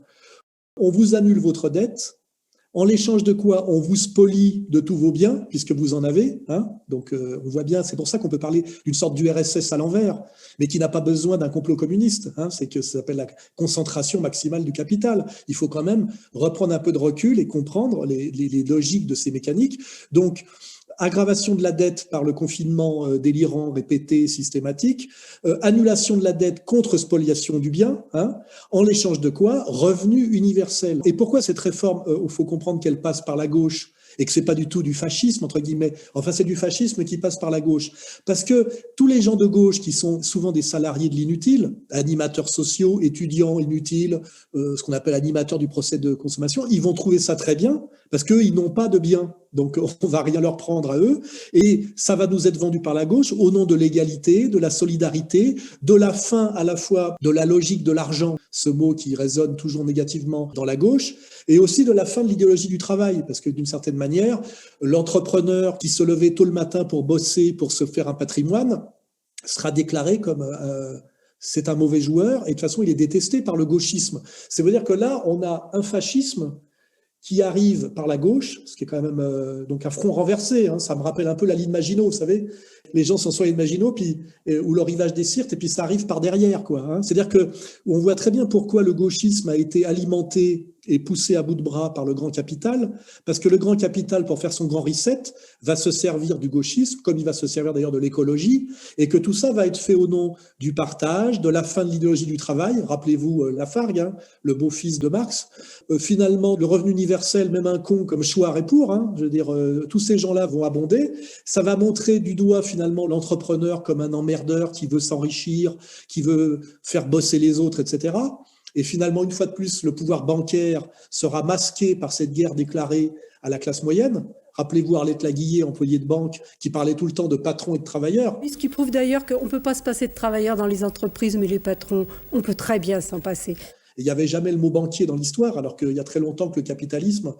On vous annule votre dette. En l'échange de quoi on vous spolie de tous vos biens, puisque vous en avez. Hein. Donc, on voit bien, c'est pour ça qu'on peut parler d'une sorte d'URSS à l'envers, mais qui n'a pas besoin d'un complot communiste. Hein. C'est que ça s'appelle la concentration maximale du capital. Il faut quand même reprendre un peu de recul et comprendre les logiques de ces mécaniques. Donc, aggravation de la dette par le confinement délirant, répété, systématique, annulation de la dette contre spoliation du bien, hein, en l'échange de quoi ? Revenu universel. Et pourquoi cette réforme, il faut comprendre qu'elle passe par la gauche et que c'est pas du tout du fascisme, entre guillemets. Enfin, c'est du fascisme qui passe par la gauche. Parce que tous les gens de gauche qui sont souvent des salariés de l'inutile, animateurs sociaux, étudiants inutiles, ce qu'on appelle animateurs du procès de consommation, ils vont trouver ça très bien parce qu'eux, ils n'ont pas de biens. Donc, on va rien leur prendre à eux. Et ça va nous être vendu par la gauche au nom de l'égalité, de la solidarité, de la fin à la fois de la logique de l'argent, ce mot qui résonne toujours négativement dans la gauche, et aussi de la fin de l'idéologie du travail. Parce que d'une certaine manière, l'entrepreneur qui se levait tôt le matin pour bosser, pour se faire un patrimoine, sera déclaré comme c'est un mauvais joueur, et de toute façon, il est détesté par le gauchisme. C'est-à-dire que là, on a un fascisme qui arrive par la gauche, ce qui est quand même donc un front renversé. Hein, ça me rappelle un peu la ligne Maginot, vous savez. Les gens sont sur la ligne Maginot, ou le rivage des Sirtes, et puis ça arrive par derrière, quoi. Hein. C'est-à-dire que on voit très bien pourquoi le gauchisme a été alimenté et poussé à bout de bras par le grand capital, parce que le grand capital, pour faire son grand reset, va se servir du gauchisme, comme il va se servir d'ailleurs de l'écologie, et que tout ça va être fait au nom du partage, de la fin de l'idéologie du travail. Rappelez-vous Lafargue, hein, le beau-fils de Marx. Finalement, le revenu universel, même un con comme Chouard est pour, hein, je veux dire, tous ces gens-là vont abonder. Ça va montrer du doigt finalement l'entrepreneur comme un emmerdeur qui veut s'enrichir, qui veut faire bosser les autres, etc. Et finalement, une fois de plus, le pouvoir bancaire sera masqué par cette guerre déclarée à la classe moyenne. Rappelez-vous Arlette Laguillet, employée de banque, qui parlait tout le temps de patrons et de travailleurs. Ce qui prouve d'ailleurs qu'on ne peut pas se passer de travailleurs dans les entreprises, mais les patrons, on peut très bien s'en passer. Il n'y avait jamais le mot banquier dans l'histoire, alors qu'il y a très longtemps que le capitalisme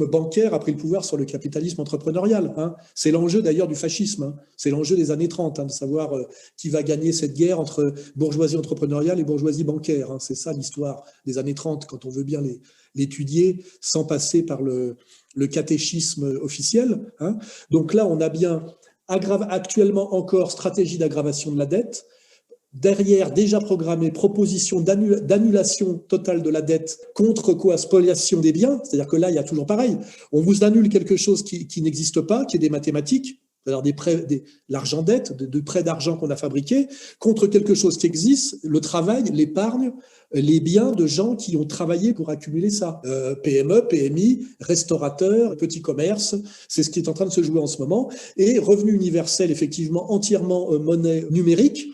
bancaire a pris le pouvoir sur le capitalisme entrepreneurial. Hein. C'est l'enjeu d'ailleurs du fascisme. Hein. C'est l'enjeu des années 30, hein, de savoir qui va gagner cette guerre entre bourgeoisie entrepreneuriale et bourgeoisie bancaire. Hein. C'est ça l'histoire des années 30, quand on veut bien l'étudier sans passer par le catéchisme officiel. Hein. Donc là, on a bien actuellement encore stratégie d'aggravation de la dette. Derrière, déjà programmé, proposition d'annulation totale de la dette contre quoi ? Spoliation des biens. C'est-à-dire que là, il y a toujours pareil. On vous annule quelque chose qui n'existe pas, qui est des mathématiques, c'est-à-dire l'argent dette, de prêts d'argent qu'on a fabriqués, contre quelque chose qui existe, le travail, l'épargne, les biens de gens qui ont travaillé pour accumuler ça. PME, PMI, restaurateurs, petits commerces, c'est ce qui est en train de se jouer en ce moment. Et revenu universel, effectivement, entièrement monnaie numérique,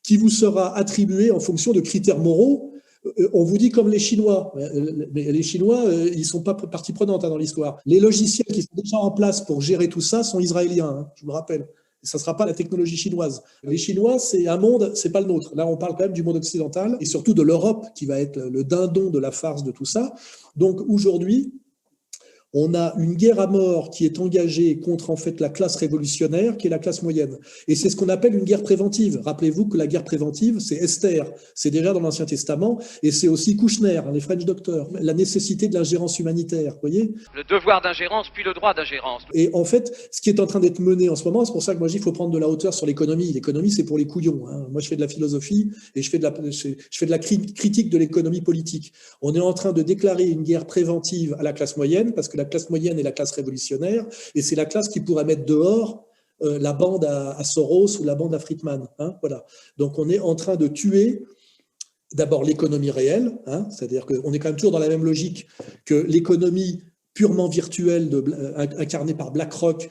qui vous sera attribué en fonction de critères moraux. On vous dit comme les Chinois, mais les Chinois, ils ne sont pas partie prenante dans l'histoire. Les logiciels qui sont déjà en place pour gérer tout ça sont israéliens, hein, je vous le rappelle. Et ça ne sera pas la technologie chinoise. Les Chinois, c'est un monde, c'est pas le nôtre. Là, on parle quand même du monde occidental et surtout de l'Europe qui va être le dindon de la farce de tout ça. Donc aujourd'hui, on a une guerre à mort qui est engagée contre en fait la classe révolutionnaire, qui est la classe moyenne. Et c'est ce qu'on appelle une guerre préventive. Rappelez-vous que la guerre préventive, c'est Esther, c'est déjà dans l'Ancien Testament, et c'est aussi Kouchner, les French Doctors, la nécessité de l'ingérence humanitaire, vous voyez ? Le devoir d'ingérence, puis le droit d'ingérence. Et en fait, ce qui est en train d'être mené en ce moment, c'est pour ça que moi je dis qu'il faut prendre de la hauteur sur l'économie. L'économie, c'est pour les couillons. Hein. Moi, je fais de la philosophie et je fais de la critique de l'économie politique. On est en train de déclarer une guerre préventive à la classe moyenne, parce que la classe moyenne et la classe révolutionnaire, et c'est la classe qui pourrait mettre dehors la bande à Soros ou la bande à Friedman. Voilà. Donc on est en train de tuer d'abord l'économie réelle, c'est-à-dire qu'on est quand même toujours dans la même logique que l'économie purement virtuelle incarnée par BlackRock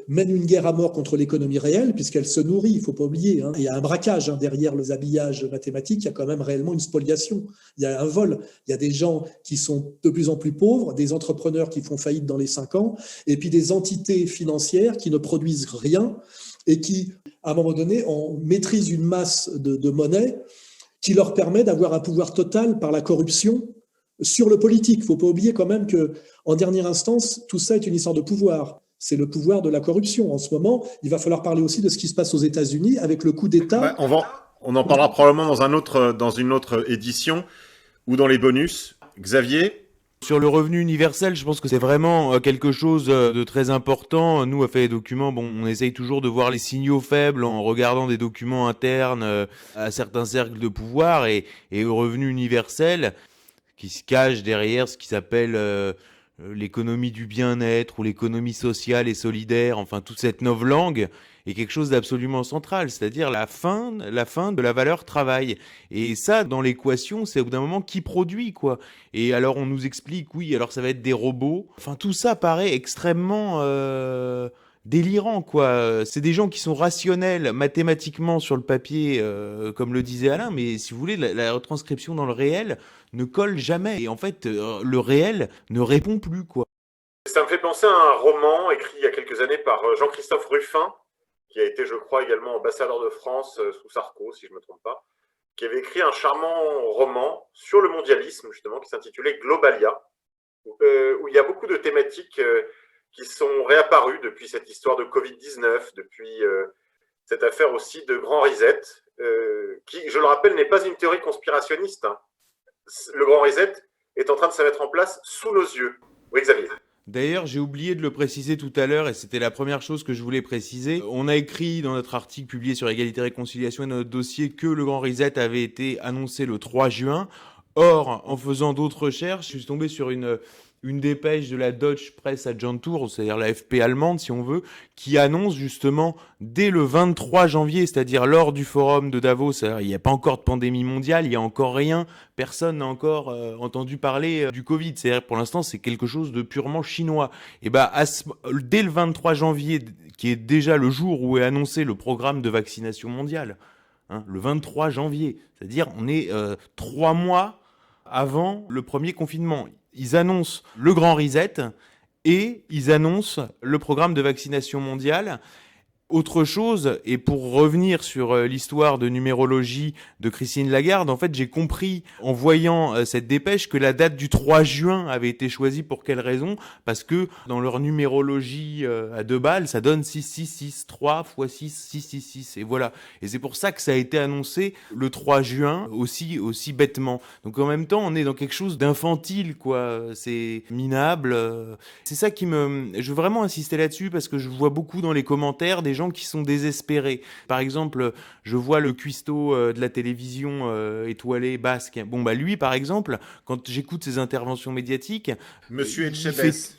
mène une guerre à mort contre l'économie réelle, puisqu'elle se nourrit, il ne faut pas oublier. Il y a un braquage derrière les habillages mathématiques, il y a quand même réellement une spoliation, il y a un vol, il y a des gens qui sont de plus en plus pauvres, des entrepreneurs qui font faillite dans les 5 ans, et puis des entités financières qui ne produisent rien et qui, à un moment donné, maîtrisent une masse de monnaie qui leur permet d'avoir un pouvoir total par la corruption sur le politique. Il ne faut pas oublier quand même qu'en dernière instance, tout ça est une histoire de pouvoir. C'est le pouvoir de la corruption. En ce moment, il va falloir parler aussi de ce qui se passe aux États-Unis avec le coup d'État. On en parlera probablement dans une autre édition ou dans les bonus. Xavier ? Sur le revenu universel, je pense que c'est vraiment quelque chose de très important. Nous, à Fait et Documents, on essaye toujours de voir les signaux faibles en regardant des documents internes à certains cercles de pouvoir et au revenu universel qui se cache derrière ce qui s'appelle l'économie du bien-être ou l'économie sociale et solidaire, enfin toute cette novlangue est quelque chose d'absolument central, c'est-à-dire la fin de la valeur travail. Et ça, dans l'équation, c'est au bout d'un moment qui produit, quoi. Et alors on nous explique, oui, alors ça va être des robots. Enfin tout ça paraît extrêmement délirant, quoi. C'est des gens qui sont rationnels mathématiquement sur le papier, comme le disait Alain, mais si vous voulez, la retranscription dans le réel ne colle jamais. Et en fait, le réel ne répond plus, quoi. Ça me fait penser à un roman écrit il y a quelques années par Jean-Christophe Ruffin, qui a été, je crois, également ambassadeur de France sous Sarko, si je ne me trompe pas, qui avait écrit un charmant roman sur le mondialisme, justement, qui s'intitulait Globalia, où il y a beaucoup de thématiques qui sont réapparues depuis cette histoire de Covid-19, depuis cette affaire aussi de Grand Reset, qui, je le rappelle, n'est pas une théorie conspirationniste. Le Grand Reset est en train de se mettre en place sous nos yeux. Oui, Xavier. D'ailleurs, j'ai oublié de le préciser tout à l'heure, et c'était la première chose que je voulais préciser. On a écrit dans notre article publié sur Égalité et Réconciliation et dans notre dossier que le Grand Reset avait été annoncé le 3 juin. Or, en faisant d'autres recherches, je suis tombé sur une dépêche de la Deutsche Presseagentur, c'est-à-dire la FP allemande, si on veut, qui annonce justement dès le 23 janvier, c'est-à-dire lors du forum de Davos, il n'y a pas encore de pandémie mondiale, il n'y a encore rien, personne n'a encore entendu parler du Covid. C'est-à-dire pour l'instant, c'est quelque chose de purement chinois. Et dès le 23 janvier, qui est déjà le jour où est annoncé le programme de vaccination mondiale, le 23 janvier, c'est-à-dire on est 3 mois avant le premier confinement. Ils annoncent le Grand Reset et ils annoncent le programme de vaccination mondiale. Autre chose, et pour revenir sur l'histoire de numérologie de Christine Lagarde, en fait, j'ai compris en voyant cette dépêche que la date du 3 juin avait été choisie pour quelle raison ? Parce que dans leur numérologie à 2 balles, ça donne 666, 3 x 6, 666, et voilà. Et c'est pour ça que ça a été annoncé le 3 juin, aussi bêtement. Donc en même temps, on est dans quelque chose d'infantile, quoi. C'est minable. C'est ça qui je veux vraiment insister là-dessus, parce que je vois beaucoup dans les commentaires des gens qui sont désespérés. Par exemple, je vois le cuistot de la télévision étoilée basque. Lui, par exemple, quand j'écoute ses interventions médiatiques... Monsieur Etchebest.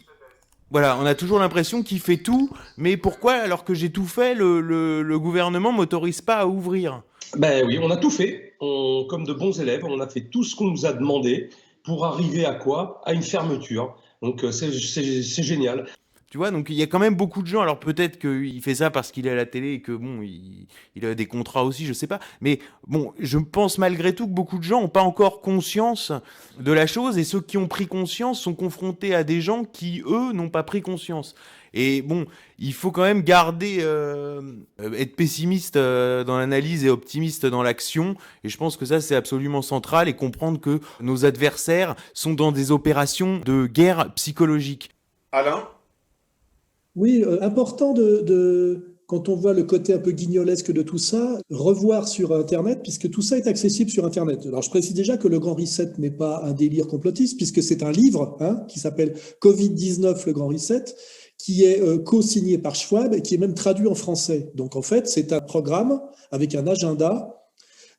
Voilà, on a toujours l'impression qu'il fait tout, mais pourquoi, alors que j'ai tout fait, le gouvernement m'autorise pas à ouvrir ? Ben oui, on a tout fait. Comme de bons élèves, on a fait tout ce qu'on nous a demandé pour arriver à quoi ? À une fermeture. Donc c'est génial. Tu vois, donc il y a quand même beaucoup de gens, alors peut-être qu'il fait ça parce qu'il est à la télé et que il a des contrats aussi, je sais pas, mais je pense malgré tout que beaucoup de gens n'ont pas encore conscience de la chose, et ceux qui ont pris conscience sont confrontés à des gens qui, eux, n'ont pas pris conscience. Et il faut quand même garder, être pessimiste dans l'analyse et optimiste dans l'action, et je pense que ça c'est absolument central, et comprendre que nos adversaires sont dans des opérations de guerre psychologique. Alain ? Oui, important quand on voit le côté un peu guignolesque de tout ça, revoir sur Internet, puisque tout ça est accessible sur Internet. Alors, je précise déjà que le Grand Reset n'est pas un délire complotiste, puisque c'est un livre qui s'appelle Covid-19, le Grand Reset, qui est co-signé par Schwab et qui est même traduit en français. Donc, en fait, c'est un programme avec un agenda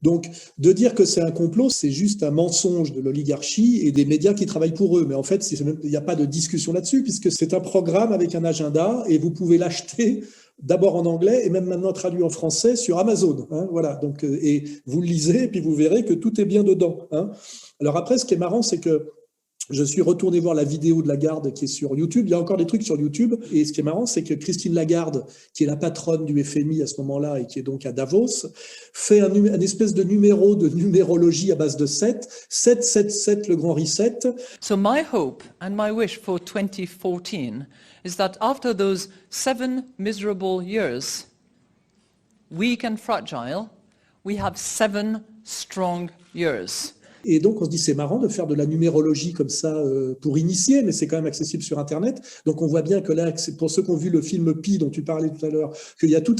Donc, de dire que c'est un complot, c'est juste un mensonge de l'oligarchie et des médias qui travaillent pour eux. Mais en fait, il n'y a pas de discussion là-dessus, puisque c'est un programme avec un agenda et vous pouvez l'acheter d'abord en anglais et même maintenant traduit en français sur Amazon. Hein, voilà. Donc, et vous le lisez et puis vous verrez que tout est bien dedans. Hein. Alors après, ce qui est marrant, c'est que je suis retourné voir la vidéo de Lagarde qui est sur YouTube. Il y a encore des trucs sur YouTube. Et ce qui est marrant, c'est que Christine Lagarde, qui est la patronne du FMI à ce moment-là et qui est donc à Davos, fait un espèce de numéro de numérologie à base de 7. 7, 7, 7, le grand reset. So my hope and my wish for 2014 is that after those 7 miserable years, weak and fragile, we have 7 strong years. Et donc, on se dit, c'est marrant de faire de la numérologie comme ça pour initier, mais c'est quand même accessible sur Internet. Donc, on voit bien que là, pour ceux qui ont vu le film Pi dont tu parlais tout à l'heure, qu'il y a tout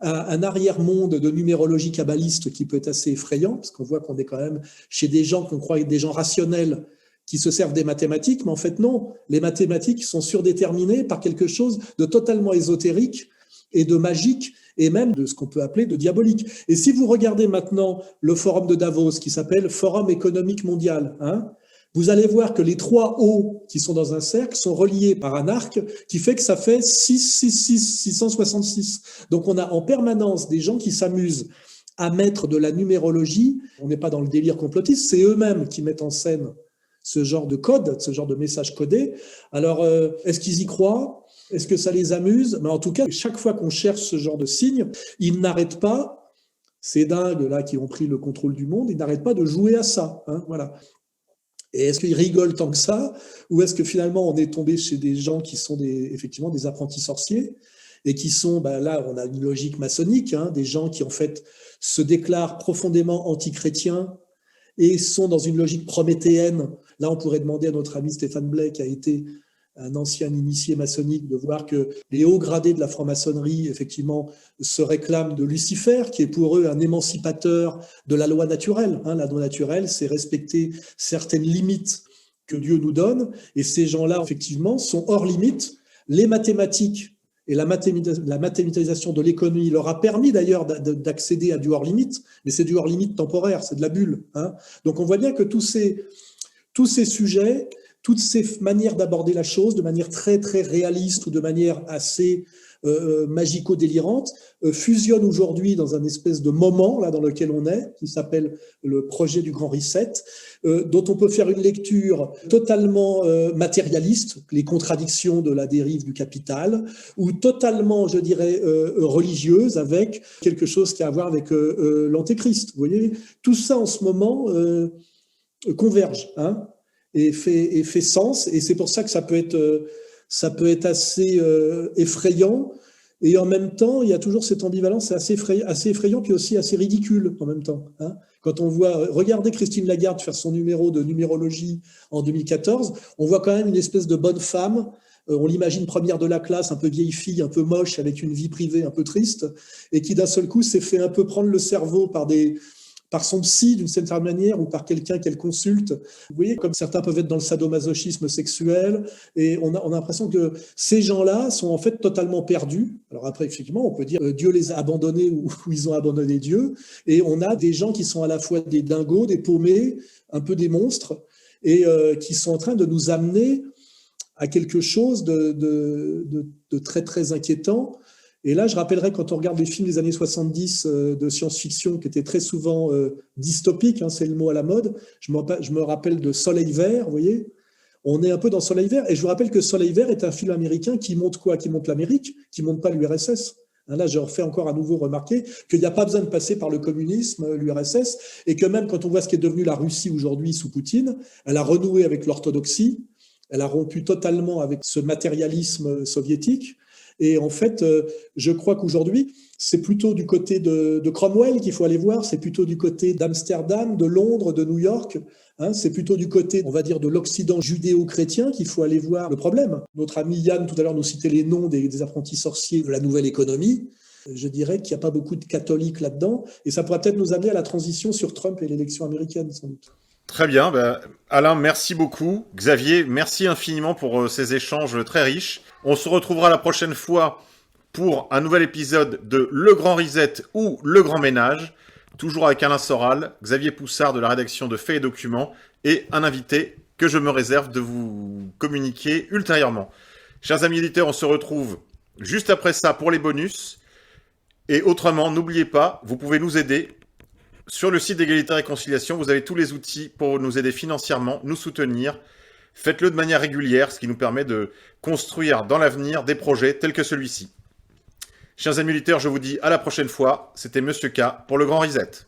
un arrière-monde de numérologie kabbaliste qui peut être assez effrayant, parce qu'on voit qu'on est quand même chez des gens qu'on croit être des gens rationnels qui se servent des mathématiques, mais en fait, non. Les mathématiques sont surdéterminées par quelque chose de totalement ésotérique et de magique, et même de ce qu'on peut appeler de diabolique. Et si vous regardez maintenant le forum de Davos, qui s'appelle Forum économique mondial, hein, vous allez voir que les 3 O qui sont dans un cercle sont reliés par un arc qui fait que ça fait 666. Donc on a en permanence des gens qui s'amusent à mettre de la numérologie. On n'est pas dans le délire complotiste, c'est eux-mêmes qui mettent en scène ce genre de code, ce genre de message codé. Alors, est-ce qu'ils y croient ? Est-ce que ça les amuse ? Mais en tout cas, chaque fois qu'on cherche ce genre de signes, ils n'arrêtent pas, ces dingues là qui ont pris le contrôle du monde, ils n'arrêtent pas de jouer à ça. Hein, voilà. Et est-ce qu'ils rigolent tant que ça ? Ou est-ce que finalement on est tombé chez des gens qui sont effectivement des apprentis sorciers et qui sont, là on a une logique maçonnique, hein, des gens qui en fait se déclarent profondément anti-chrétiens et sont dans une logique prométhéenne. Là on pourrait demander à notre ami Stéphane Blais, qui a été un ancien initié maçonnique, de voir que les hauts gradés de la franc-maçonnerie, effectivement, se réclament de Lucifer, qui est pour eux un émancipateur de la loi naturelle. Hein, la loi naturelle, c'est respecter certaines limites que Dieu nous donne, et ces gens-là, effectivement, sont hors limite. Les mathématiques et la mathématisation de l'économie leur a permis d'ailleurs d'accéder à du hors limite, mais c'est du hors limite temporaire, c'est de la bulle. Hein. Donc on voit bien que tous ces sujets, toutes ces manières d'aborder la chose de manière très, très réaliste ou de manière assez magico-délirante fusionnent aujourd'hui dans un espèce de moment là, dans lequel on est, qui s'appelle le projet du Grand Reset, dont on peut faire une lecture totalement matérialiste, les contradictions de la dérive du capital, ou totalement, je dirais, religieuse, avec quelque chose qui a à voir avec l'antéchrist. Vous voyez, tout ça en ce moment converge, hein, et fait sens, et c'est pour ça que ça peut être assez effrayant, et en même temps, il y a toujours cette ambivalence, c'est assez effrayant, puis aussi assez ridicule en même temps. Hein. Quand on voit, regardez Christine Lagarde faire son numéro de numérologie en 2014, on voit quand même une espèce de bonne femme, on l'imagine première de la classe, un peu vieille fille, un peu moche, avec une vie privée un peu triste, et qui d'un seul coup s'est fait un peu prendre le cerveau par son psy d'une certaine manière ou par quelqu'un qu'elle consulte. Vous voyez, comme certains peuvent être dans le sadomasochisme sexuel, et on a l'impression que ces gens-là sont en fait totalement perdus. Alors après, effectivement, on peut dire Dieu les a abandonnés ou ils ont abandonné Dieu, et on a des gens qui sont à la fois des dingos, des paumés, un peu des monstres, et qui sont en train de nous amener à quelque chose de très, très inquiétant. Et là, je rappellerai, quand on regarde les films des années 70 de science-fiction qui étaient très souvent dystopiques, hein, c'est le mot à la mode, je me rappelle de Soleil Vert, vous voyez, on est un peu dans Soleil Vert, et je vous rappelle que Soleil Vert est un film américain qui montre quoi ? Qui montre l'Amérique, qui montre pas l'URSS. Là, je refais encore à nouveau remarquer qu'il n'y a pas besoin de passer par le communisme, l'URSS, et que même quand on voit ce qui est devenu la Russie aujourd'hui sous Poutine, elle a renoué avec l'orthodoxie, elle a rompu totalement avec ce matérialisme soviétique. Et en fait, je crois qu'aujourd'hui, c'est plutôt du côté de Cromwell qu'il faut aller voir, c'est plutôt du côté d'Amsterdam, de Londres, de New York, hein, c'est plutôt du côté, on va dire, de l'Occident judéo-chrétien qu'il faut aller voir le problème. Notre ami Yann, tout à l'heure, nous citait les noms des apprentis sorciers de la nouvelle économie. Je dirais qu'il n'y a pas beaucoup de catholiques là-dedans, et ça pourrait peut-être nous amener à la transition sur Trump et l'élection américaine, sans doute. Très bien. Alain, merci beaucoup. Xavier, merci infiniment pour ces échanges très riches. On se retrouvera la prochaine fois pour un nouvel épisode de Le Grand Reset ou Le Grand Ménage. toujours avec Alain Soral, Xavier Poussard de la rédaction de Faits et Documents, et un invité que je me réserve de vous communiquer ultérieurement. Chers amis éditeurs, on se retrouve juste après ça pour les bonus. Et autrement, n'oubliez pas, vous pouvez nous aider. Sur le site d'Égalité et Réconciliation, vous avez tous les outils pour nous aider financièrement, nous soutenir. Faites-le de manière régulière, ce qui nous permet de construire dans l'avenir des projets tels que celui-ci. Chers amis auditeurs, je vous dis à la prochaine fois. C'était Monsieur K pour le Grand Reset.